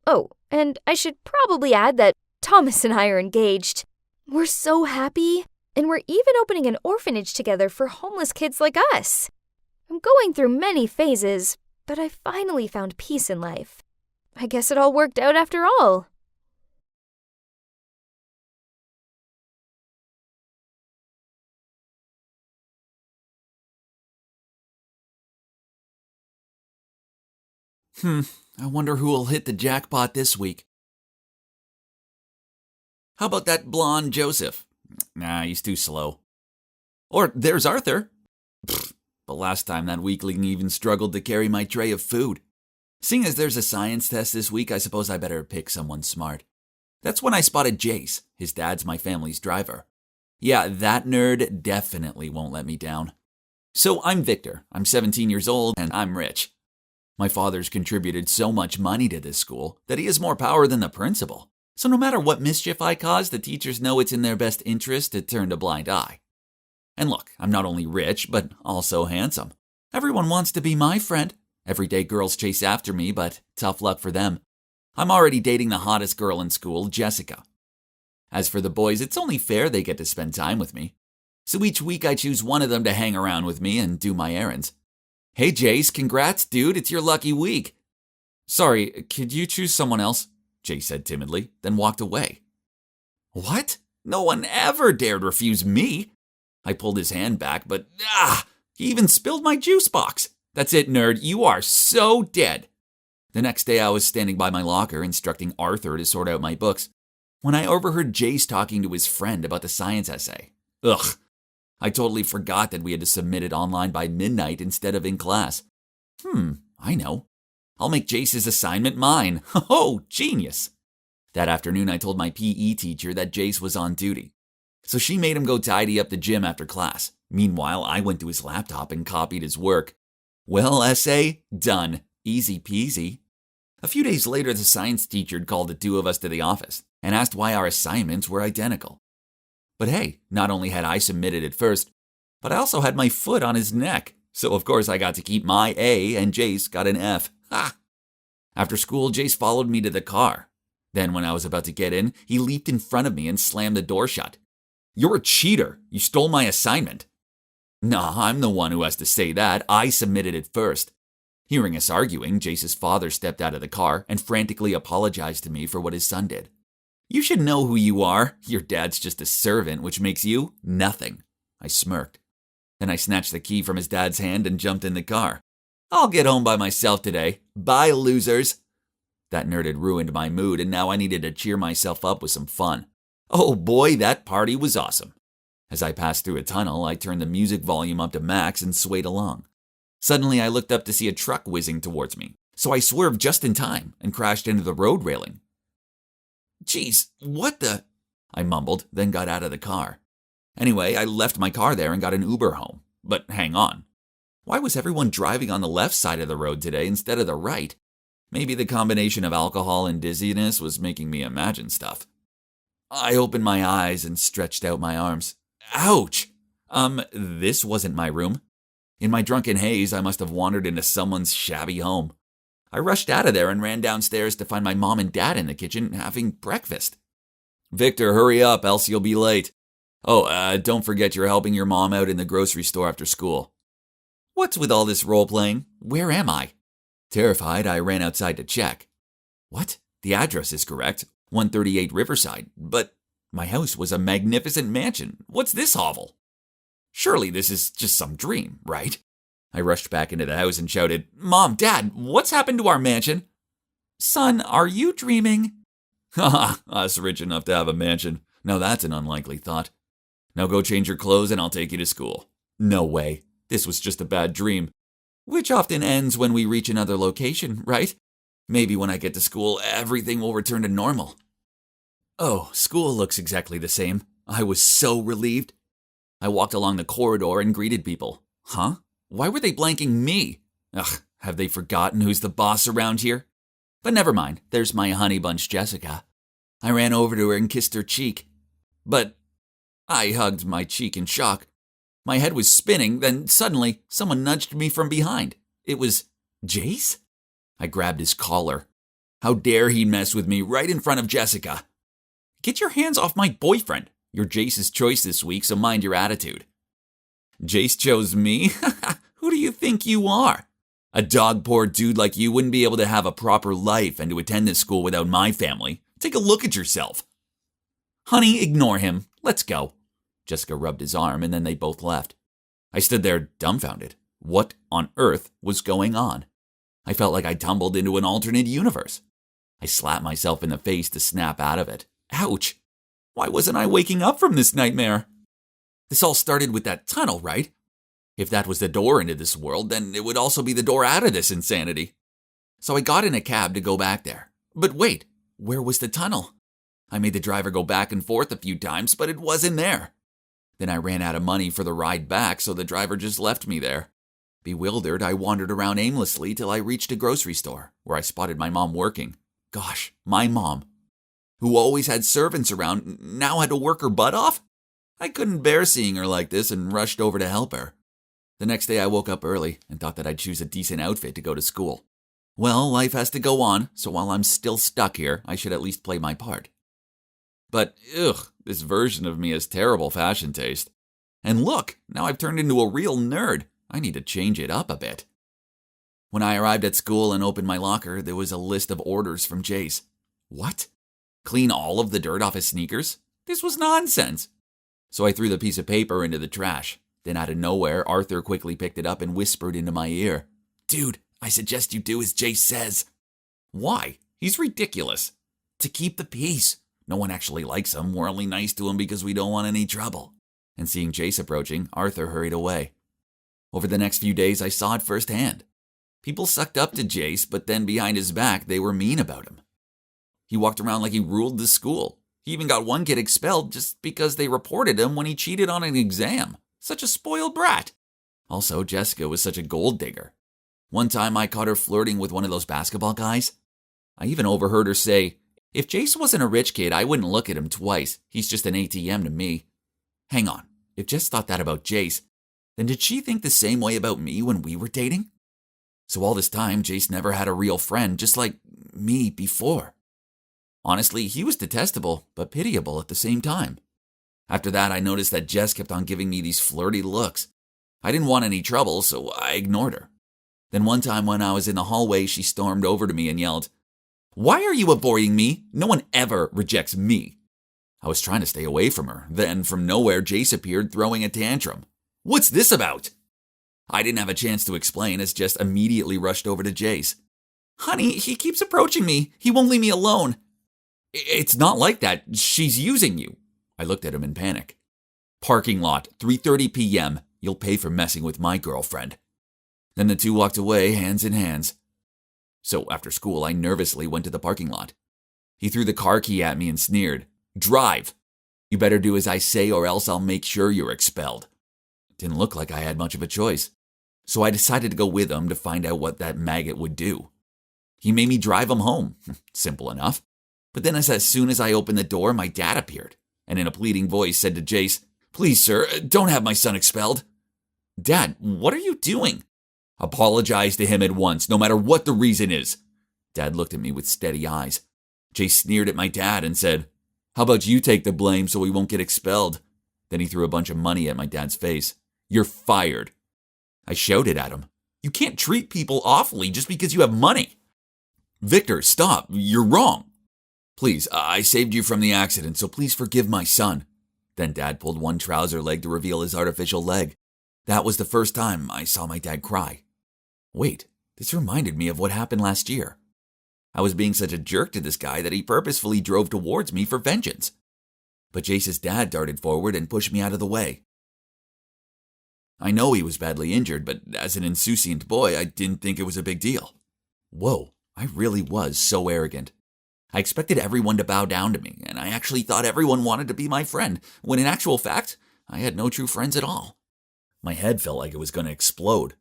Speaker 4: Oh, and I should probably add that Thomas and I are engaged. We're so happy, and we're even opening an orphanage together for homeless kids like us. I'm going through many phases, but I finally found peace in life. I guess it all worked out after all.
Speaker 6: I wonder who will hit the jackpot this week. How about that blonde Joseph? Nah, he's too slow. Or there's Arthur. But last time that weakling even struggled to carry my tray of food. Seeing as there's a science test this week, I suppose I better pick someone smart. That's when I spotted Jace. His dad's my family's driver. Yeah, that nerd definitely won't let me down. So I'm Victor. I'm 17 years old and I'm rich. My father's contributed so much money to this school that he has more power than the principal. So no matter what mischief I cause, the teachers know it's in their best interest to turn a blind eye. And look, I'm not only rich, but also handsome. Everyone wants to be my friend. Everyday girls chase after me, but tough luck for them. I'm already dating the hottest girl in school, Jessica. As for the boys, it's only fair they get to spend time with me. So each week I choose one of them to hang around with me and do my errands. Hey Jace, congrats dude, it's your lucky week. Sorry, could you choose someone else? Jace said timidly, then walked away. What? No one ever dared refuse me. I pulled his hand back, but he even spilled my juice box. That's it, nerd, you are so dead. The next day I was standing by my locker instructing Arthur to sort out my books when I overheard Jace talking to his friend about the science essay. Ugh. I totally forgot that we had to submit it online by midnight instead of in class. I know. I'll make Jace's assignment mine. Oh, genius. That afternoon I told my PE teacher that Jace was on duty. So she made him go tidy up the gym after class. Meanwhile, I went to his laptop and copied his work. Well, essay, done. Easy peasy. A few days later, the science teacher called the two of us to the office and asked why our assignments were identical. But hey, not only had I submitted it first, but I also had my foot on his neck. So of course I got to keep my A and Jace got an F. Ha! After school, Jace followed me to the car. Then when I was about to get in, he leaped in front of me and slammed the door shut. You're a cheater. You stole my assignment. Nah, I'm the one who has to say that. I submitted it first. Hearing us arguing, Jace's father stepped out of the car and frantically apologized to me for what his son did. You should know who you are. Your dad's just a servant, which makes you nothing. I smirked. Then I snatched the key from his dad's hand and jumped in the car. I'll get home by myself today. Bye, losers. That nerd had ruined my mood, and now I needed to cheer myself up with some fun. Oh boy, that party was awesome. As I passed through a tunnel, I turned the music volume up to max and swayed along. Suddenly, I looked up to see a truck whizzing towards me, so I swerved just in time and crashed into the road railing. Jeez, what the... I mumbled, then got out of the car. Anyway, I left my car there and got an Uber home. But hang on. Why was everyone driving on the left side of the road today instead of the right? Maybe the combination of alcohol and dizziness was making me imagine stuff. I opened my eyes and stretched out my arms. Ouch! This wasn't my room. In my drunken haze, I must have wandered into someone's shabby home. I rushed out of there and ran downstairs to find my mom and dad in the kitchen having breakfast. Victor, hurry up, else you'll be late. Oh, don't forget you're helping your mom out in the grocery store after school. What's with all this role-playing? Where am I? Terrified, I ran outside to check. What? The address is correct, 138 Riverside, but my house was a magnificent mansion. What's this hovel? Surely this is just some dream, right? I rushed back into the house and shouted, Mom, Dad, what's happened to our mansion? Son, are you dreaming? Haha, us rich enough to have a mansion. Now that's an unlikely thought. Now go change your clothes and I'll take you to school. No way. This was just a bad dream. Which often ends when we reach another location, right? Maybe when I get to school, everything will return to normal. Oh, school looks exactly the same. I was so relieved. I walked along the corridor and greeted people. Huh? Why were they blanking me? Ugh, have they forgotten who's the boss around here? But never mind, there's my honey bunch Jessica. I ran over to her and kissed her cheek. But I hugged my cheek in shock. My head was spinning, then suddenly someone nudged me from behind. It was Jace? I grabbed his collar. How dare he mess with me right in front of Jessica? Get your hands off my boyfriend. You're Jace's choice this week, so mind your attitude. Jace chose me? Who do you think you are? A dog-poor dude like you wouldn't be able to have a proper life and to attend this school without my family. Take a look at yourself. Honey, ignore him. Let's go. Jessica rubbed his arm and then they both left. I stood there dumbfounded. What on earth was going on? I felt like I tumbled into an alternate universe. I slapped myself in the face to snap out of it. Ouch! Why wasn't I waking up from this nightmare? This all started with that tunnel, right? If that was the door into this world, then it would also be the door out of this insanity. So I got in a cab to go back there. But wait, where was the tunnel? I made the driver go back and forth a few times, but it wasn't there. Then I ran out of money for the ride back, so the driver just left me there. Bewildered, I wandered around aimlessly till I reached a grocery store, where I spotted my mom working. Gosh, my mom, who always had servants around, now had to work her butt off? I couldn't bear seeing her like this and rushed over to help her. The next day I woke up early and thought that I'd choose a decent outfit to go to school. Well, life has to go on, so while I'm still stuck here, I should at least play my part. But, this version of me has terrible fashion taste. And look, now I've turned into a real nerd. I need to change it up a bit. When I arrived at school and opened my locker, there was a list of orders from Jace. What? Clean all of the dirt off his sneakers? This was nonsense. So I threw the piece of paper into the trash. Then out of nowhere, Arthur quickly picked it up and whispered into my ear. Dude, I suggest you do as Jace says. Why? He's ridiculous. To keep the peace. No one actually likes him. We're only nice to him because we don't want any trouble. And seeing Jace approaching, Arthur hurried away. Over the next few days, I saw it firsthand. People sucked up to Jace, but then behind his back, they were mean about him. He walked around like he ruled the school. He even got one kid expelled just because they reported him when he cheated on an exam. Such a spoiled brat. Also, Jessica was such a gold digger. One time I caught her flirting with one of those basketball guys. I even overheard her say, if Jace wasn't a rich kid, I wouldn't look at him twice. He's just an ATM to me. Hang on, if Jess thought that about Jace, then did she think the same way about me when we were dating? So all this time, Jace never had a real friend, just like me before. Honestly, he was detestable, but pitiable at the same time. After that, I noticed that Jess kept on giving me these flirty looks. I didn't want any trouble, so I ignored her. Then one time when I was in the hallway, she stormed over to me and yelled, "Why are you avoiding me? No one ever rejects me." I was trying to stay away from her. Then, from nowhere, Jace appeared throwing a tantrum. What's this about? I didn't have a chance to explain as Jess immediately rushed over to Jace. Honey, he keeps approaching me. He won't leave me alone. It's not like that. She's using you. I looked at him in panic. Parking lot, 3:30 p.m. You'll pay for messing with my girlfriend. Then the two walked away, hands in hands. So after school, I nervously went to the parking lot. He threw the car key at me and sneered. Drive! You better do as I say or else I'll make sure you're expelled. Didn't look like I had much of a choice. So I decided to go with him to find out what that maggot would do. He made me drive him home. Simple enough. But then as soon as I opened the door, my dad appeared, and in a pleading voice said to Jace, Please, sir, don't have my son expelled. Dad, what are you doing? Apologize to him at once, no matter what the reason is. Dad looked at me with steady eyes. Jace sneered at my dad and said, How about you take the blame so we won't get expelled? Then he threw a bunch of money at my dad's face. You're fired. I shouted at him. You can't treat people awfully just because you have money. Victor, stop. You're wrong. Please, I saved you from the accident, so please forgive my son. Then Dad pulled one trouser leg to reveal his artificial leg. That was the first time I saw my dad cry. Wait, this reminded me of what happened last year. I was being such a jerk to this guy that he purposefully drove towards me for vengeance. But Jace's dad darted forward and pushed me out of the way. I know he was badly injured, but as an insouciant boy, I didn't think it was a big deal. Whoa, I really was so arrogant. I expected everyone to bow down to me, and I actually thought everyone wanted to be my friend, when in actual fact, I had no true friends at all. My head felt like it was going to explode.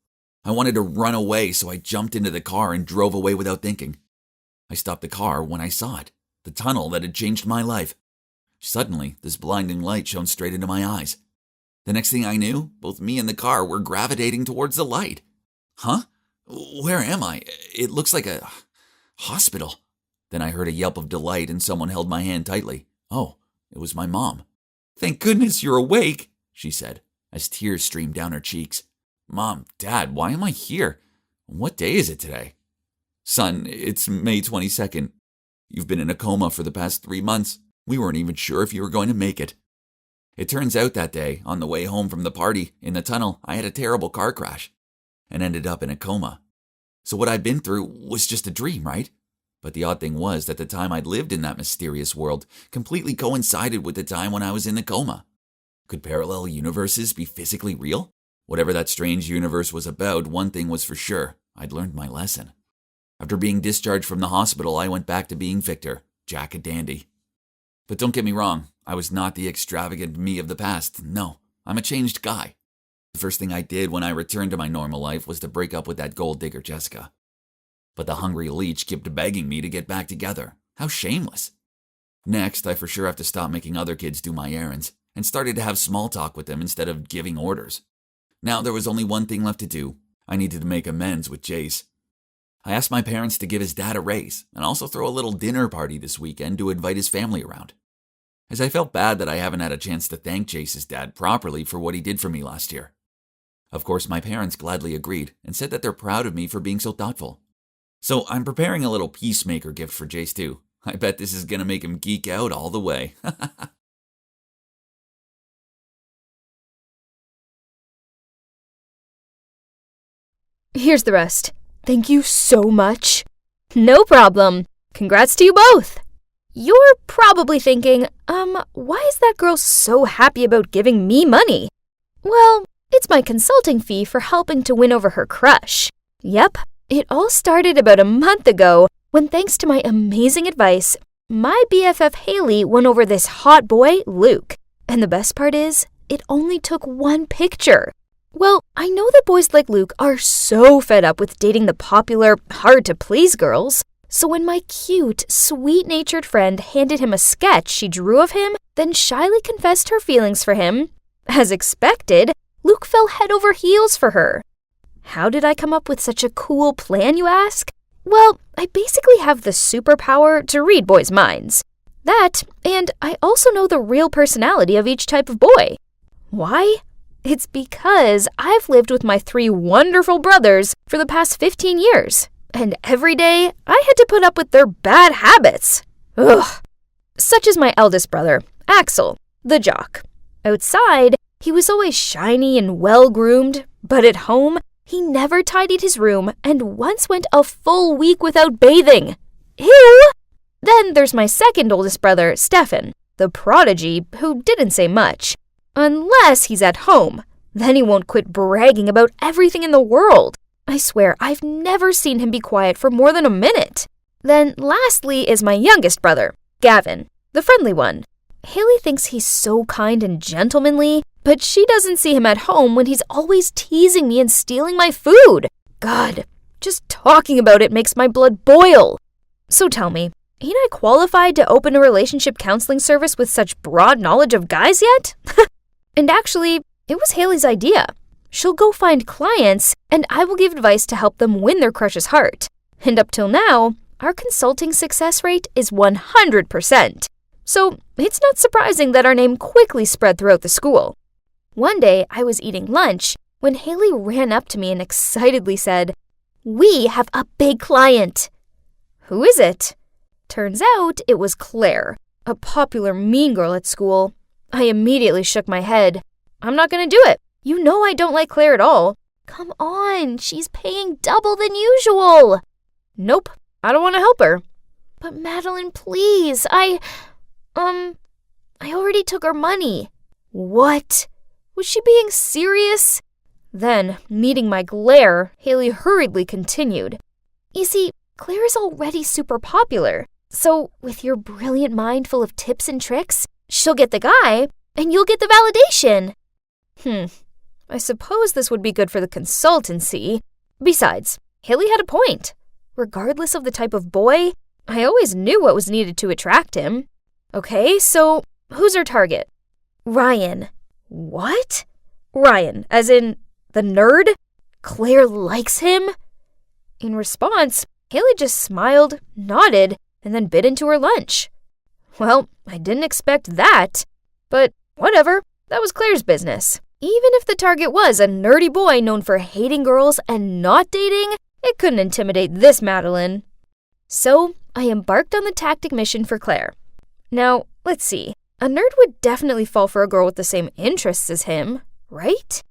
Speaker 6: I wanted to run away, so I jumped into the car and drove away without thinking. I stopped the car when I saw it, the tunnel that had changed my life. Suddenly, this blinding light shone straight into my eyes. The next thing I knew, both me and the car were gravitating towards the light. Huh? Where am I? It looks like a hospital. Then I heard a yelp of delight and someone held my hand tightly. Oh, it was my mom. Thank goodness you're awake, she said, as tears streamed down her cheeks. Mom, Dad, why am I here? What day is it today? Son, it's May 22nd. You've been in a coma for the past 3 months. We weren't even sure if you were going to make it. It turns out that day, on the way home from the party, in the tunnel, I had a terrible car crash and ended up in a coma. So what I'd been through was just a dream, right? But the odd thing was that the time I'd lived in that mysterious world completely coincided with the time when I was in the coma. Could parallel universes be physically real? Whatever that strange universe was about, one thing was for sure. I'd learned my lesson. After being discharged from the hospital, I went back to being Victor, Jack a dandy. But don't get me wrong, I was not the extravagant me of the past. No, I'm a changed guy. The first thing I did when I returned to my normal life was to break up with that gold digger Jessica. But the hungry leech kept begging me to get back together. How shameless. Next, I for sure have to stop making other kids do my errands, and started to have small talk with them instead of giving orders. Now there was only one thing left to do. I needed to make amends with Jace. I asked my parents to give his dad a raise, and also throw a little dinner party this weekend to invite his family around. As I felt bad that I haven't had a chance to thank Jace's dad properly for what he did for me last year. Of course, my parents gladly agreed, and said that they're proud of me for being so thoughtful. So I'm preparing a little peacemaker gift for Jace too. I bet this is going to make him geek out all the way.
Speaker 4: Here's the rest. Thank you so much. No problem. Congrats to you both. You're probably thinking, why is that girl so happy about giving me money? Well, it's my consulting fee for helping to win over her crush. Yep, it all started about a month ago when, thanks to my amazing advice, my BFF Haley won over this hot boy, Luke. And the best part is, it only took one picture. Well, I know that boys like Luke are so fed up with dating the popular, hard-to-please girls. So when my cute, sweet-natured friend handed him a sketch she drew of him, then shyly confessed her feelings for him, as expected, Luke fell head over heels for her. How did I come up with such a cool plan, you ask? Well, I basically have the superpower to read boys' minds. That, and I also know the real personality of each type of boy. Why? It's because I've lived with my 3 wonderful brothers for the past 15 years. And every day, I had to put up with their bad habits. Ugh. Such as my eldest brother, Axel, the jock. Outside, He was always shiny and well-groomed, but at home, he never tidied his room and once went a full week without bathing. Ew! Then there's my second oldest brother, Stefan, the prodigy who didn't say much. Unless he's at home. Then he won't quit bragging about everything in the world. I swear, I've never seen him be quiet for more than a minute. Then lastly is my youngest brother, Gavin, the friendly one. Haley thinks he's so kind and gentlemanly, but she doesn't see him at home when he's always teasing me and stealing my food. God, just talking about it makes my blood boil. So tell me, ain't I qualified to open a relationship counseling service with such broad knowledge of guys yet? And actually, it was Haley's idea. She'll go find clients, and I will give advice to help them win their crush's heart. And up till now, our consulting success rate is 100%. So it's not surprising that our name quickly spread throughout the school. One day, I was eating lunch when Haley ran up to me and excitedly said, "We have a big client." "Who is it?" Turns out it was Claire, a popular mean girl at school. I immediately shook my head. "I'm not going to do it. You know I don't like Claire at all." "Come on, she's paying double than usual." "Nope, I don't want to help her." "But Madeline, please, I already took her money." "What? Was she being serious?" Then, meeting my glare, Haley hurriedly continued. "You see, Claire is already super popular. So, with your brilliant mind full of tips and tricks, she'll get the guy, and you'll get the validation." I suppose this would be good for the consultancy. Besides, Haley had a point. Regardless of the type of boy, I always knew what was needed to attract him. Okay, so who's our target? Ryan. What? Ryan, as in the nerd? Claire likes him? In response, Haley just smiled, nodded, and then bit into her lunch. Well, I didn't expect that. But whatever, that was Claire's business. Even if the target was a nerdy boy known for hating girls and not dating, it couldn't intimidate this Madeline. So, I embarked on the tactic mission for Claire. Now, let's see. A nerd would definitely fall for a girl with the same interests as him, right?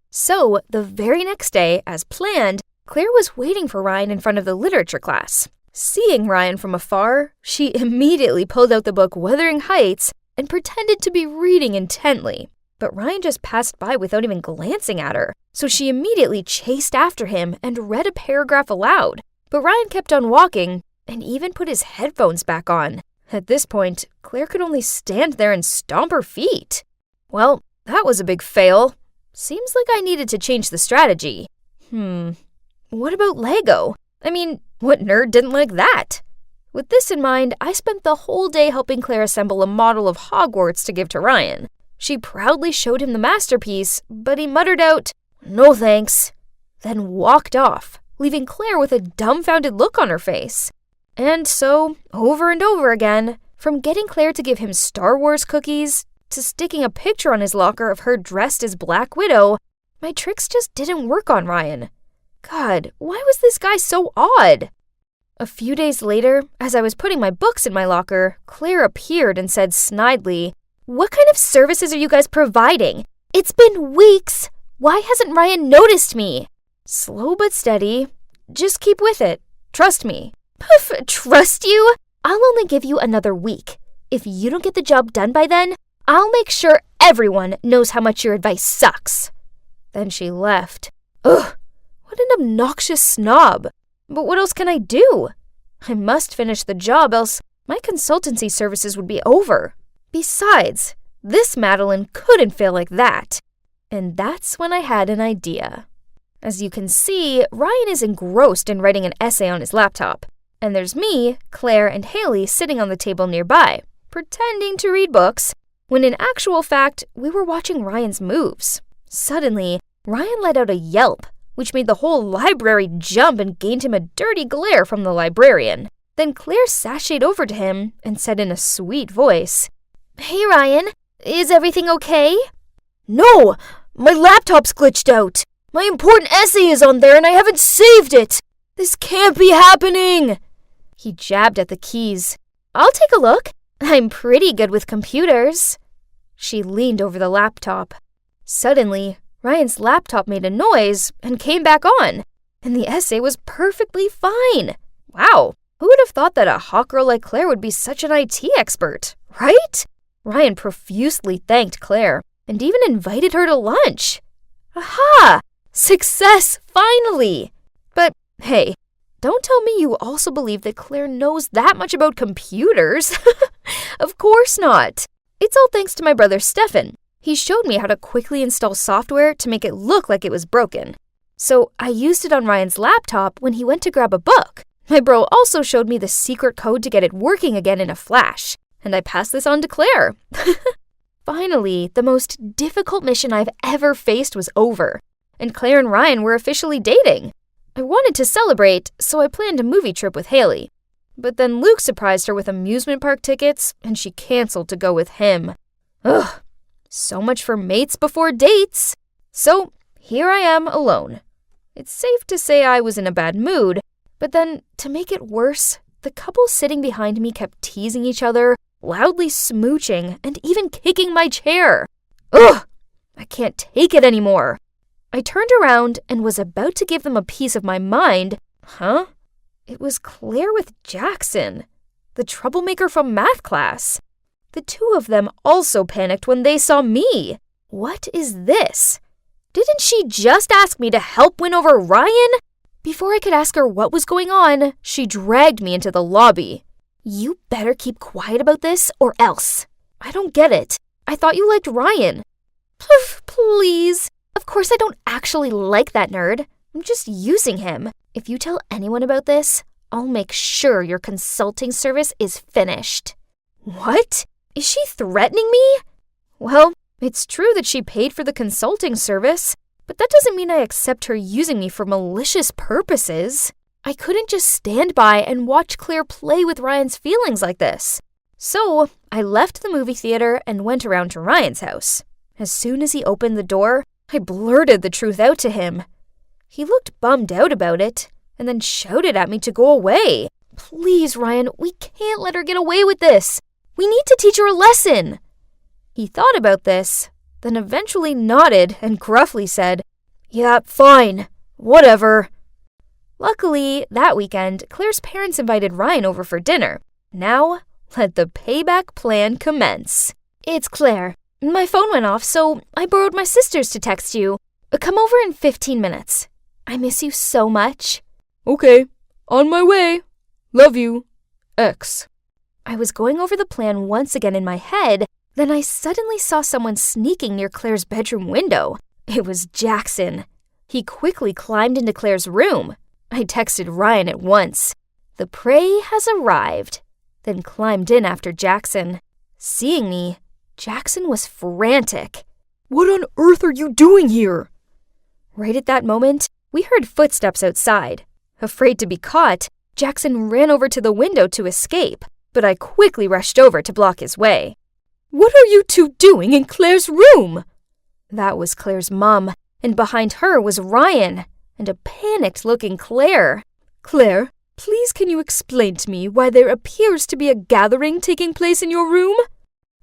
Speaker 4: So, the very next day, as planned, Claire was waiting for Ryan in front of the literature class. Seeing Ryan from afar, she immediately pulled out the book Wuthering Heights and pretended to be reading intently. But Ryan just passed by without even glancing at her, so she immediately chased after him and read a paragraph aloud. But Ryan kept on walking and even put his headphones back on. At this point, Claire could only stand there and stomp her feet. Well, that was a big fail. Seems like I needed to change the strategy. What about Lego? I mean, what nerd didn't like that? With this in mind, I spent the whole day helping Claire assemble a model of Hogwarts to give to Ryan. She proudly showed him the masterpiece, but he muttered out, "No thanks," then walked off, leaving Claire with a dumbfounded look on her face. And so, over and over again, from getting Claire to give him Star Wars cookies, to sticking a picture on his locker of her dressed as Black Widow, my tricks just didn't work on Ryan. God, why was this guy so odd? A few days later, as I was putting my books in my locker, Claire appeared and said snidely, "What kind of services are you guys providing? It's been weeks. Why hasn't Ryan noticed me?" Slow but steady. Just keep with it. Trust me. Poof, trust you? I'll only give you another week. If you don't get the job done by then, I'll make sure everyone knows how much your advice sucks. Then she left. Ugh, what an obnoxious snob. But what else can I do? I must finish the job, else my consultancy services would be over. Besides, this Madeline couldn't fail like that. And that's when I had an idea. As you can see, Ryan is engrossed in writing an essay on his laptop. And there's me, Claire, and Haley sitting on the table nearby, pretending to read books, when in actual fact, we were watching Ryan's moves. Suddenly, Ryan let out a yelp, which made the whole library jump and gained him a dirty glare from the librarian. Then Claire sashayed over to him and said in a sweet voice, "Hey Ryan, is everything okay?" "No, my laptop's glitched out. My important essay is on there and I haven't saved it. This can't be happening." He jabbed at the keys. "I'll take a look. I'm pretty good with computers." She leaned over the laptop. Suddenly, Ryan's laptop made a noise and came back on, and the essay was perfectly fine. Wow, who would have thought that a hot girl like Claire would be such an IT expert, right? Ryan profusely thanked Claire and even invited her to lunch. Aha! Success, finally! But hey, don't tell me you also believe that Claire knows that much about computers. Of course not. It's all thanks to my brother Stefan. He showed me how to quickly install software to make it look like it was broken. So I used it on Ryan's laptop when he went to grab a book. My bro also showed me the secret code to get it working again in a flash, and I passed this on to Claire. Finally, the most difficult mission I've ever faced was over, and Claire and Ryan were officially dating. I wanted to celebrate, so I planned a movie trip with Haley. But then Luke surprised her with amusement park tickets, and she canceled to go with him. Ugh, so much for mates before dates. So here I am alone. It's safe to say I was in a bad mood, but then, to make it worse, the couple sitting behind me kept teasing each other, loudly smooching, and even kicking my chair. Ugh! I can't take it anymore. I turned around and was about to give them a piece of my mind. Huh? It was Claire with Jackson, the troublemaker from math class. The two of them also panicked when they saw me. What is this? Didn't she just ask me to help win over Ryan? Before I could ask her what was going on, she dragged me into the lobby. You better keep quiet about this or else. I don't get it. I thought you liked Ryan. Please. Of course I don't actually like that nerd. I'm just using him. If you tell anyone about this, I'll make sure your consulting service is finished. What? Is she threatening me? Well, it's true that she paid for the consulting service, but that doesn't mean I accept her using me for malicious purposes. I couldn't just stand by and watch Claire play with Ryan's feelings like this. So I left the movie theater and went around to Ryan's house. As soon as he opened the door, I blurted the truth out to him. He looked bummed out about it and then shouted at me to go away. Please, Ryan, we can't let her get away with this. We need to teach her a lesson. He thought about this, then eventually nodded and gruffly said, Yeah, fine. Whatever. Luckily, that weekend, Claire's parents invited Ryan over for dinner. Now, let the payback plan commence. It's Claire. My phone went off, so I borrowed my sister's to text you. Come over in 15 minutes. I miss you so much.
Speaker 3: Okay, on my way. Love you. X.
Speaker 4: I was going over the plan once again in my head, then I suddenly saw someone sneaking near Claire's bedroom window. It was Jackson. He quickly climbed into Claire's room. I texted Ryan at once. The prey has arrived, then climbed in after Jackson. Seeing me, Jackson was frantic.
Speaker 3: What on earth are you doing here?
Speaker 4: Right at that moment, we heard footsteps outside. Afraid to be caught, Jackson ran over to the window to escape, but I quickly rushed over to block his way.
Speaker 3: What are you two doing in Claire's room?
Speaker 4: That was Claire's mom, and behind her was Ryan and a panicked-looking Claire.
Speaker 3: Claire, please can you explain to me why there appears to be a gathering taking place in your room?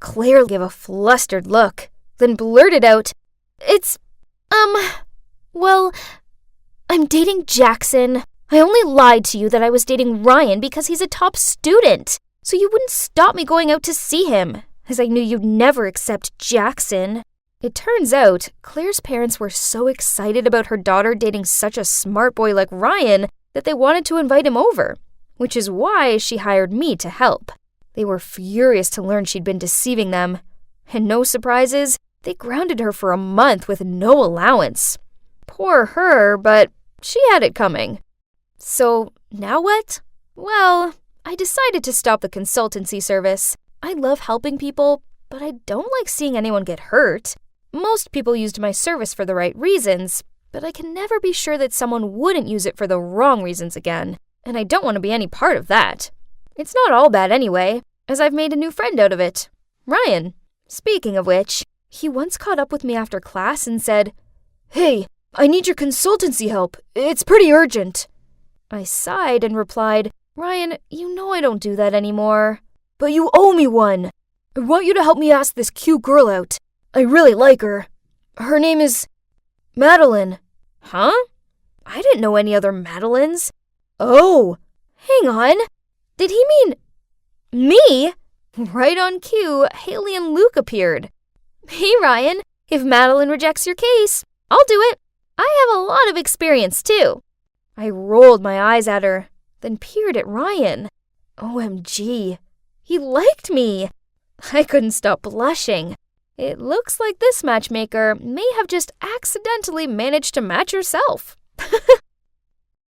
Speaker 4: Claire gave a flustered look, then blurted out, well, I'm dating Jackson. I only lied to you that I was dating Ryan because he's a top student, so you wouldn't stop me going out to see him, as I knew you'd never accept Jackson. It turns out, Claire's parents were so excited about her daughter dating such a smart boy like Ryan that they wanted to invite him over, which is why she hired me to help. They were furious to learn she'd been deceiving them, and no surprises, they grounded her for a month with no allowance. Poor her, but she had it coming. So, now what? Well, I decided to stop the consultancy service. I love helping people, but I don't like seeing anyone get hurt. Most people used my service for the right reasons, but I can never be sure that someone wouldn't use it for the wrong reasons again, and I don't want to be any part of that. It's not all bad anyway, as I've made a new friend out of it, Ryan. Speaking of which, he once caught up with me after class and said,
Speaker 3: Hey, I need your consultancy help. It's pretty urgent.
Speaker 4: I sighed and replied, Ryan, you know I don't do that anymore.
Speaker 3: But you owe me one. I want you to help me ask this cute girl out. I really like her.
Speaker 4: Her name is Madeline. Huh? I didn't know any other Madelines. Oh, hang on. Did he mean me? Right on cue, Haley and Luke appeared. Hey, Ryan, if Madeline rejects your case, I'll do it. I have a lot of experience, too. I rolled my eyes at her, then peered at Ryan. OMG, he liked me. I couldn't stop blushing. It looks like this matchmaker may have just accidentally managed to match herself.